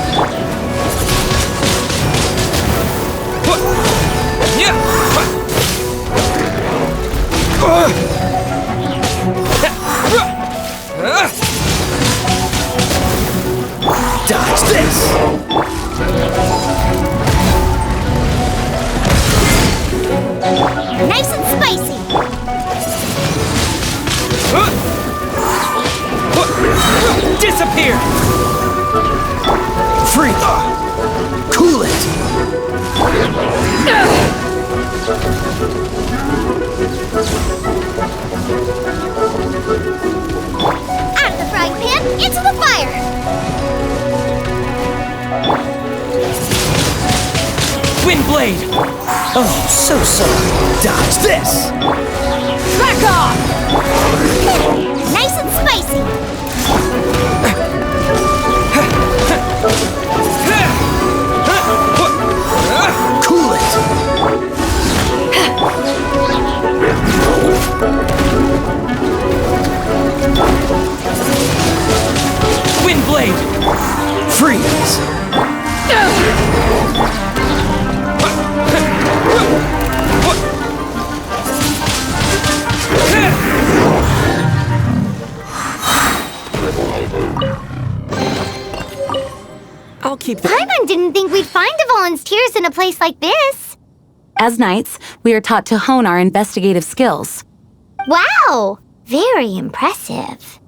Dodge this! Nice and spicy! Disappear! Free! Cool it! Out of the frying pan, into the fire! Wind blade! Oh, so sorry. Dodge this! Back off! Nice and spicy! Cool it! Wind blade! Freeze! I'll keep the— Paimon didn't think we'd find Devolin's tears in a place like this. As knights, we are taught to hone our investigative skills. Wow! Very impressive.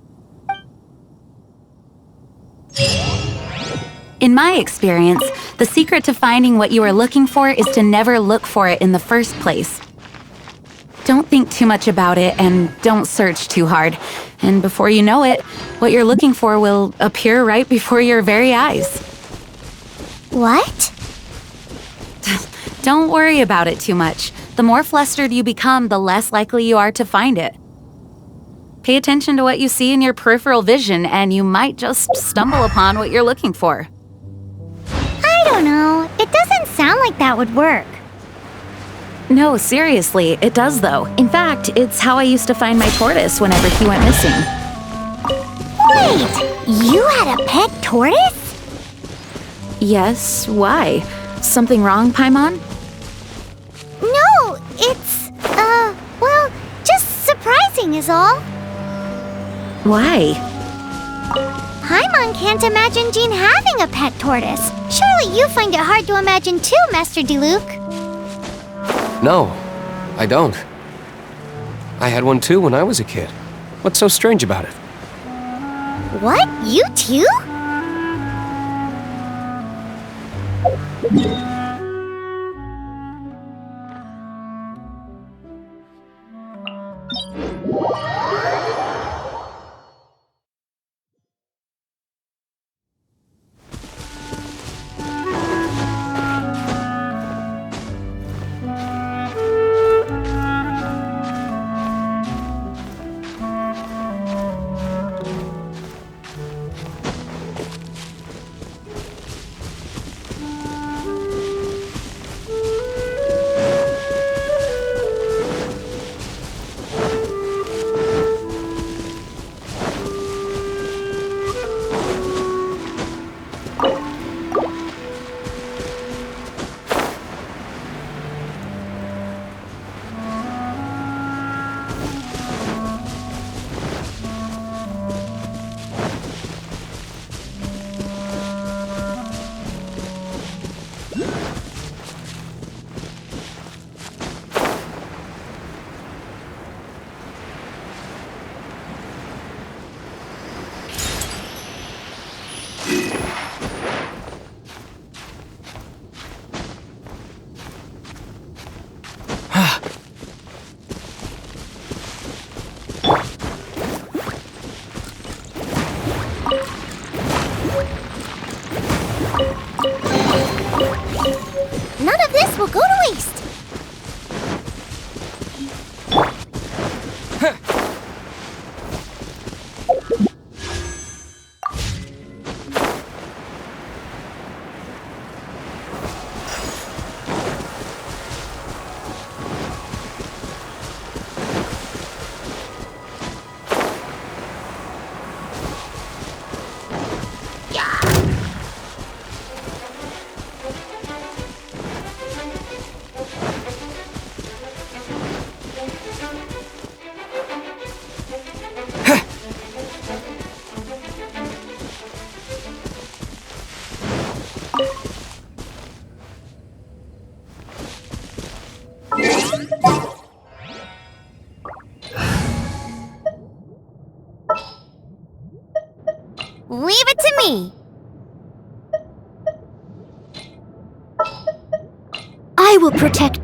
In my experience, the secret to finding what you are looking for is to never look for it in the first place. Don't think too much about it and don't search too hard. And before you know it, what you're looking for will appear right before your very eyes. What? Don't worry about it too much. The more flustered you become, the less likely you are to find it. Pay attention to what you see in your peripheral vision, and you might just stumble upon what you're looking for. I don't know. It doesn't sound like that would work. No, seriously, it does though. In fact, it's how I used to find my tortoise whenever he went missing. Wait! You had a pet tortoise? Yes, why? Something wrong, Paimon? No, it's, well, just surprising. is all. Why? Paimon can't imagine Jean having a pet tortoise. Surely you find it hard to imagine too, Master Diluc. No, I don't. I had one too when I was a kid. What's so strange about it? What? You too? None of this will go to waste. Leave it to me. I will protect.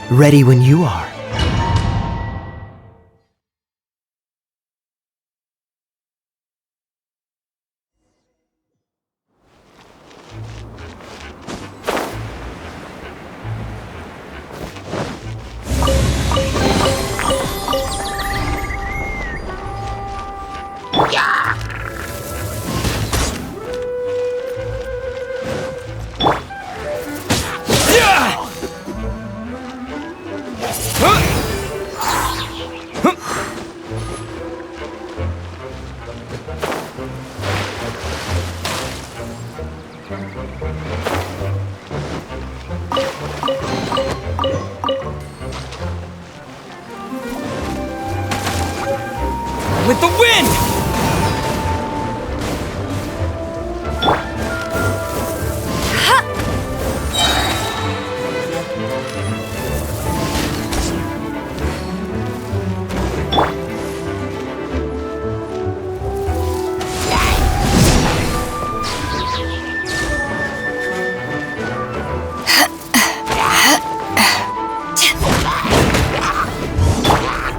Ready when you are. With the wind!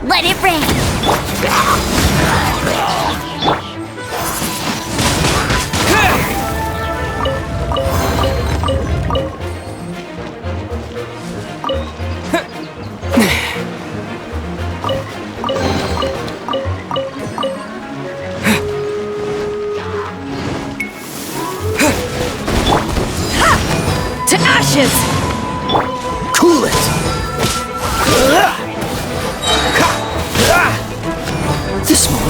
Let it rain. To ashes! Cool it!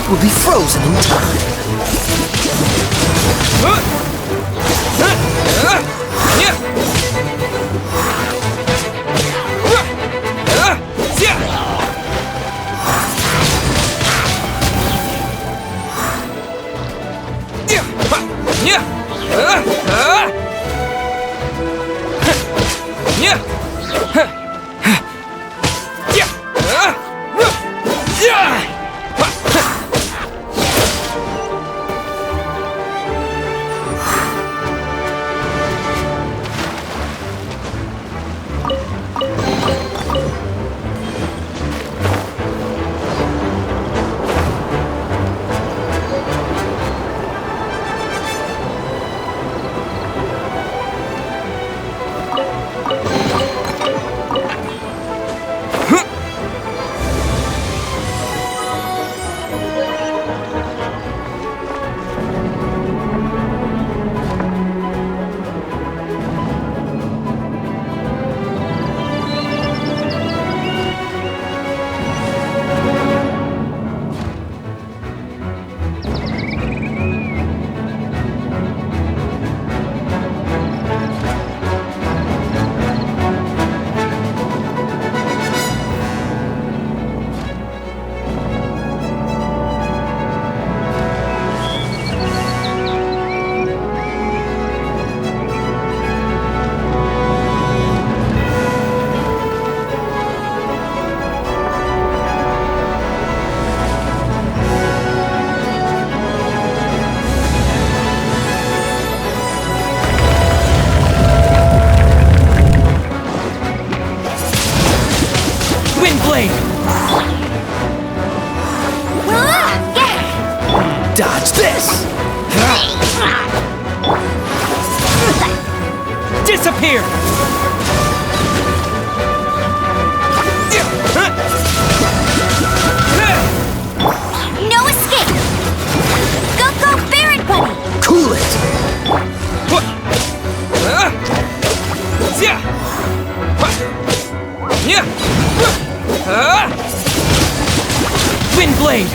Earth will be frozen in time. Dodge this! Disappear! No escape! Go, Barret Buddy! Cool it! Windblade!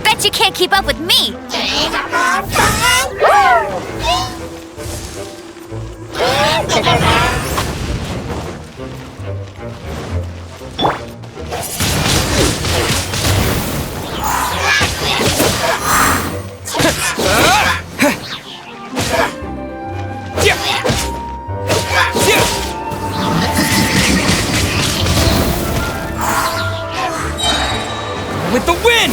Bet you can't keep up with me! With the wind!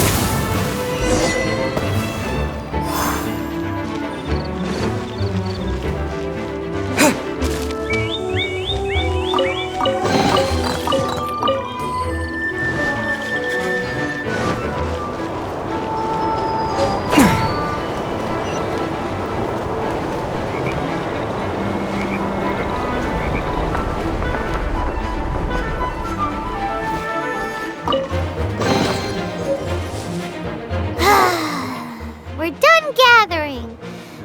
We're done gathering.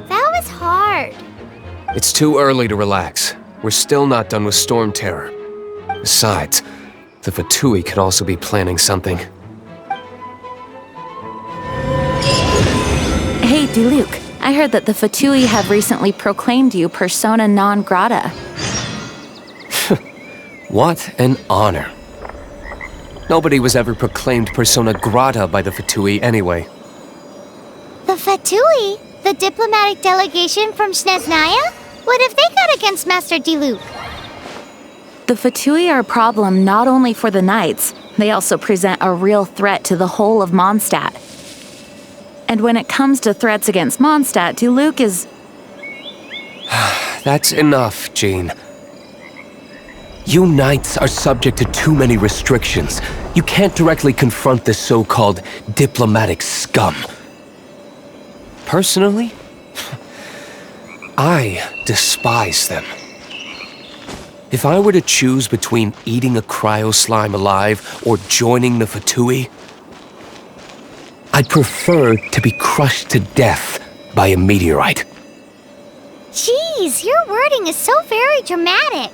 That was hard. It's too early to relax. We're still not done with Storm Terror. Besides, the Fatui could also be planning something. Hey, Diluc, I heard that the Fatui have recently proclaimed you persona non grata. What an honor. Nobody was ever proclaimed persona grata by the Fatui anyway. The Fatui? The diplomatic delegation from Snezhnaya? What have they got against Master Diluc? The Fatui are a problem not only for the Knights, they also present a real threat to the whole of Mondstadt. And when it comes to threats against Mondstadt, Diluc is... That's enough, Jean. You Knights are subject to too many restrictions. You can't directly confront this so-called diplomatic scum. Personally, I despise them. If I were to choose between eating a cryo slime alive or joining the Fatui, I'd prefer to be crushed to death by a meteorite. Jeez, your wording is so very dramatic.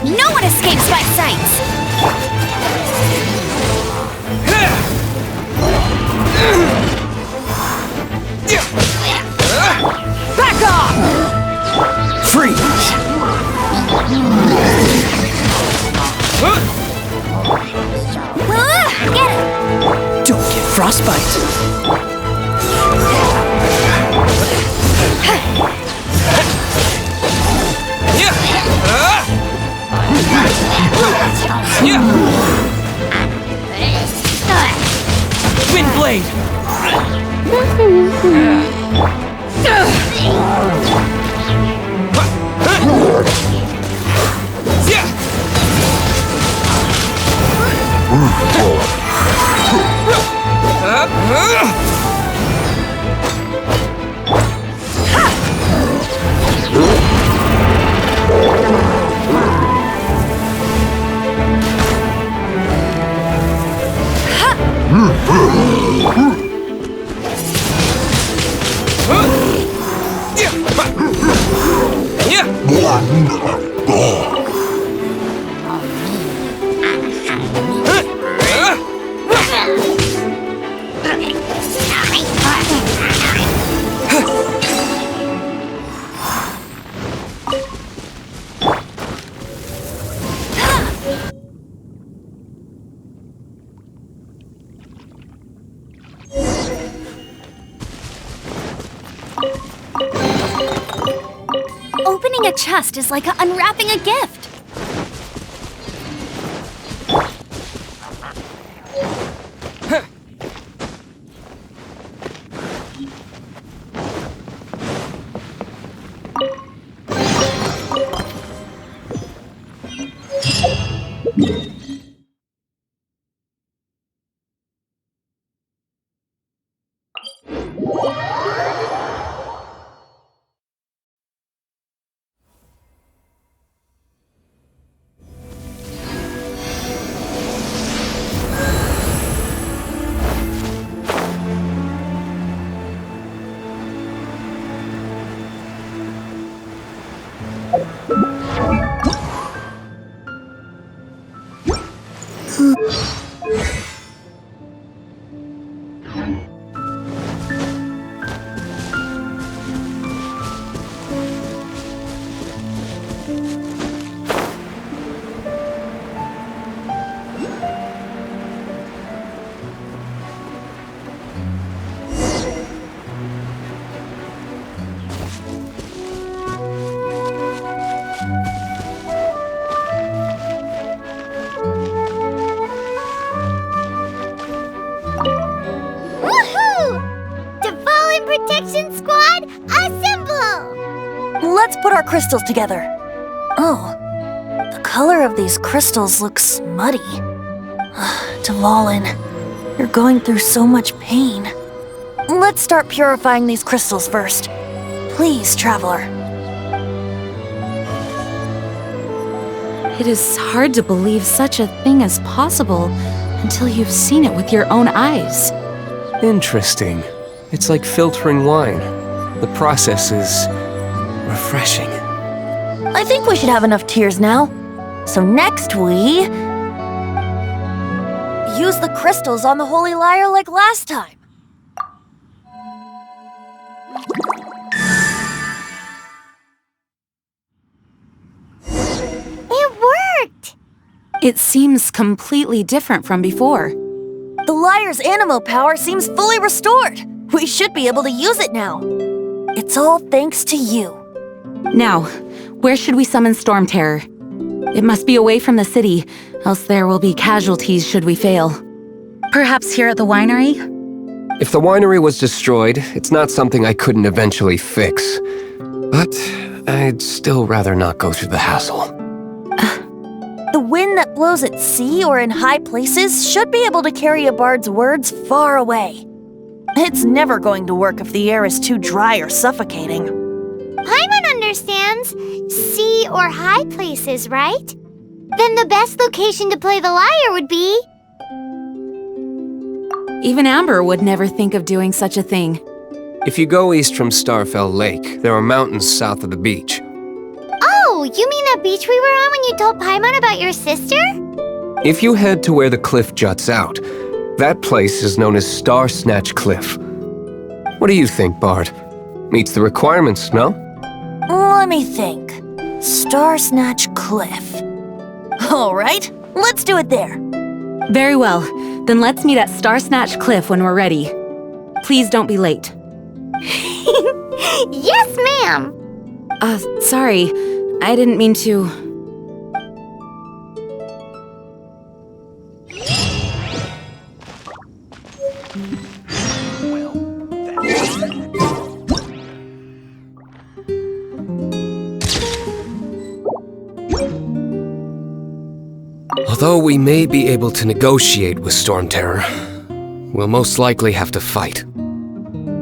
No one escapes my sights! Back off! Freeze! Get it! Don't get frostbite. Wind blade! Opening a chest is like unwrapping a gift. Let's put our crystals together. Oh, the color of these crystals looks muddy. Dvalin, you're going through so much pain. Let's start purifying these crystals first. Please, Traveler. It is hard to believe such a thing is possible until you've seen it with your own eyes. Interesting. It's like filtering wine. The process is refreshing. I think we should have enough tears now. So next we... use the crystals on the Holy Lyre like last time. It worked! It seems completely different from before. The lyre's animo power seems fully restored. We should be able to use it now. It's all thanks to you. Now, where should we summon Storm Terror? It must be away from the city, else there will be casualties should we fail. Perhaps here at the winery? If the winery was destroyed, it's not something I couldn't eventually fix. But I'd still rather not go through the hassle. The wind that blows at sea or in high places should be able to carry a bard's words far away. It's never going to work if the air is too dry or suffocating. Paimon understands sea or high places, right? Then the best location to play the lyre would be... Even Amber would never think of doing such a thing. If you go east from Starfell Lake, there are mountains south of the beach. Oh, you mean that beach we were on when you told Paimon about your sister? If you head to where the cliff juts out, that place is known as Star Snatch Cliff. What do you think, Bard? Meets the requirements, no? Let me think. Star Snatch Cliff. All right, let's do it there. Very well. Then let's meet at Star Snatch Cliff when we're ready. Please don't be late. Yes, ma'am! Sorry. I didn't mean to... Although we may be able to negotiate with Storm Terror, we'll most likely have to fight.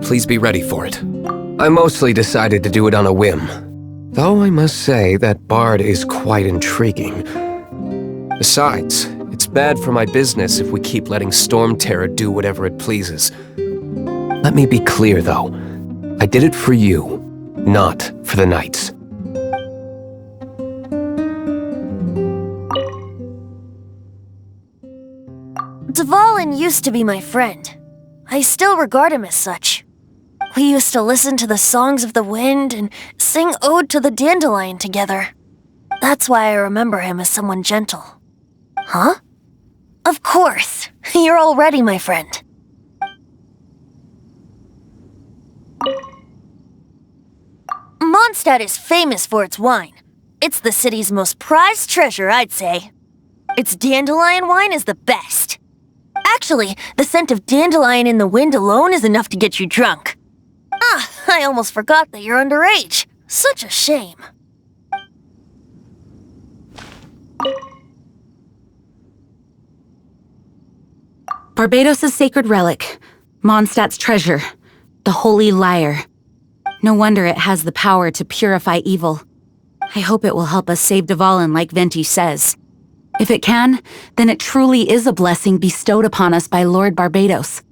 Please be ready for it. I mostly decided to do it on a whim, though I must say that Bard is quite intriguing. Besides, it's bad for my business if we keep letting Storm Terror do whatever it pleases. Let me be clear, though. I did it for you, not for the Knights. Dvalin used to be my friend. I still regard him as such. We used to listen to the songs of the wind and sing Ode to the Dandelion together. That's why I remember him as someone gentle. Huh? Of course. You're already my friend. Mondstadt is famous for its wine. It's the city's most prized treasure, I'd say. Its dandelion wine is the best. Actually, the scent of dandelion in the wind alone is enough to get you drunk. Ah, I almost forgot that you're underage. Such a shame. Barbados' sacred relic, Mondstadt's treasure, the Holy Lyre. No wonder it has the power to purify evil. I hope it will help us save Dvalin like Venti says. If it can, then it truly is a blessing bestowed upon us by Lord Barbados.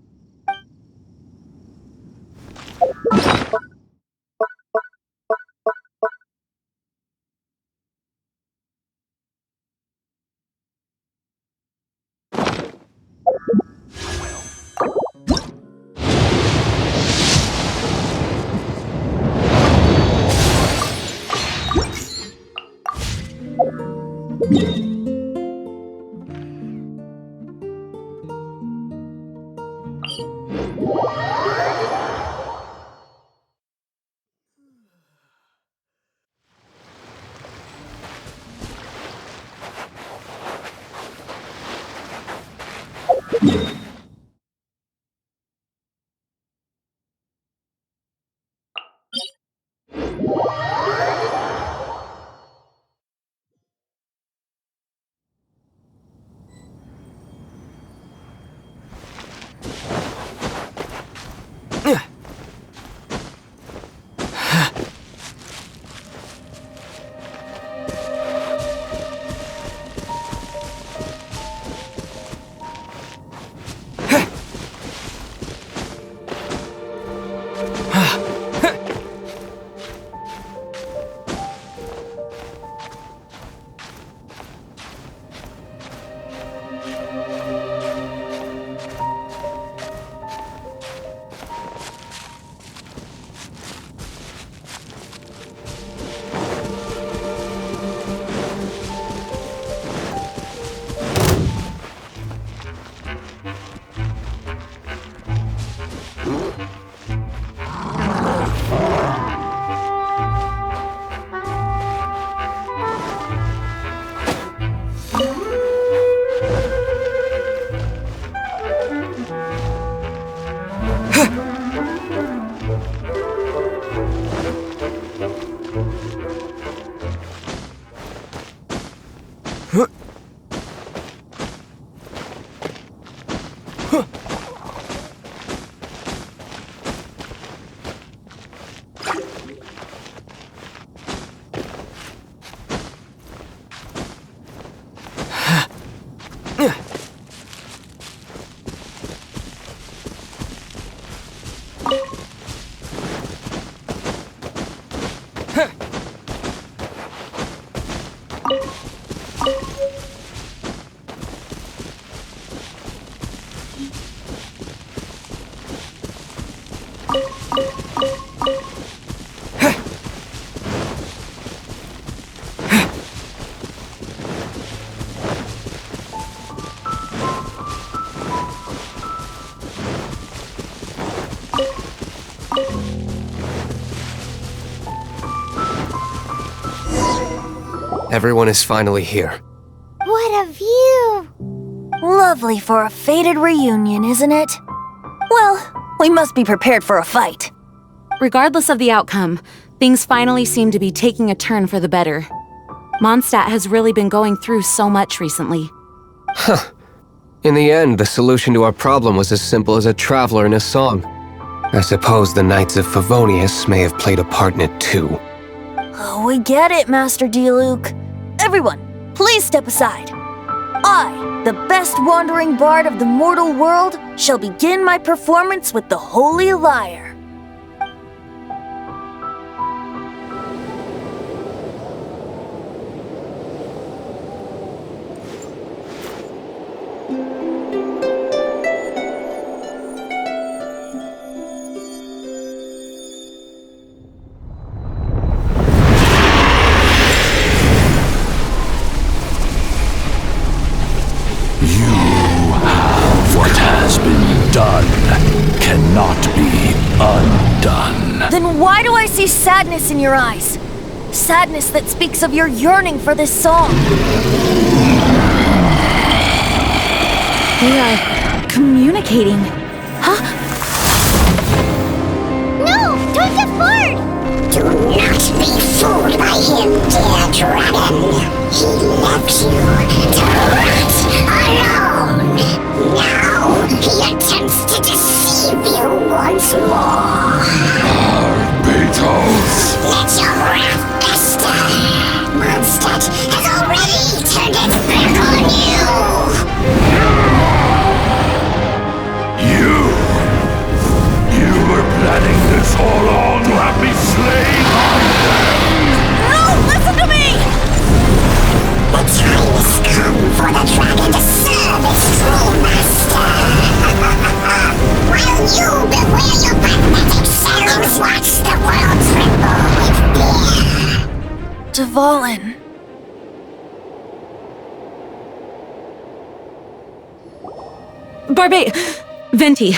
Everyone is finally here. What a view! Lovely for a fated reunion, isn't it? Well, we must be prepared for a fight. Regardless of the outcome, things finally seem to be taking a turn for the better. Mondstadt has really been going through so much recently. Huh. In the end, the solution to our problem was as simple as a traveler in a song. I suppose the Knights of Favonius may have played a part in it too. Oh, we get it, Master Diluc. Everyone, please step aside. I, the best wandering bard of the mortal world, shall begin my performance with the Holy Lyre. Then why do I see sadness in your eyes? Sadness that speaks of your yearning for this song. They are communicating. Huh? No! Don't depart! Do not be fooled by him, dear dragon. He left you to rot alone. Now he attempts to deceive you once more. Let your wrath fester. Mondstadt has already turned its back on you. You were planning this all along to have me slain by them! No, listen to me! The time has come for the dragon to serve its true master. While you beware your magnetic shells, watch the world tremble with fear. Dvalin. Barbe... Venti,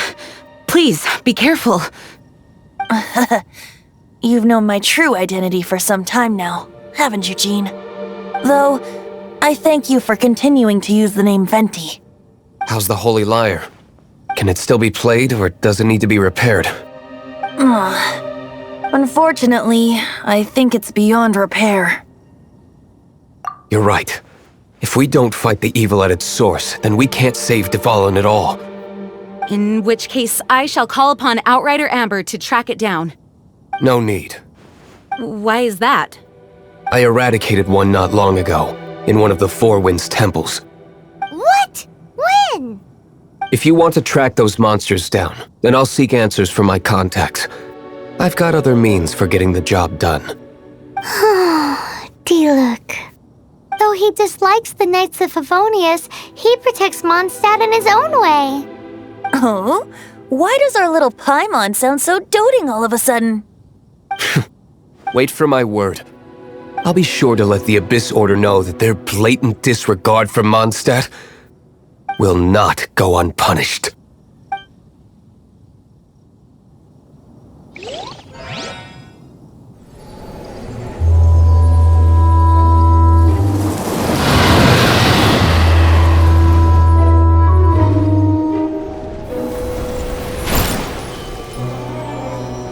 please, be careful. You've known my true identity for some time now, haven't you, Jean? Though, I thank you for continuing to use the name Venti. How's the Holy Lyre? Can it still be played, or does it need to be repaired? Unfortunately, I think it's beyond repair. You're right. If we don't fight the evil at its source, then we can't save Dvalin at all. In which case, I shall call upon Outrider Amber to track it down. No need. Why is that? I eradicated one not long ago, in one of the Four Winds temples. What? When? If you want to track those monsters down, then I'll seek answers from my contacts. I've got other means for getting the job done. Diluc. Though he dislikes the Knights of Favonius, he protects Mondstadt in his own way. Oh? Why does our little Paimon sound so doting all of a sudden? Wait for my word. I'll be sure to let the Abyss Order know that their blatant disregard for Mondstadt will not go unpunished.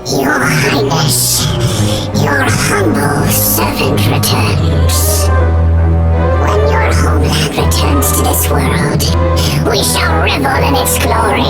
Your Highness, your humble servant returns. When your homeland returns to this world, we shall revel in its glory.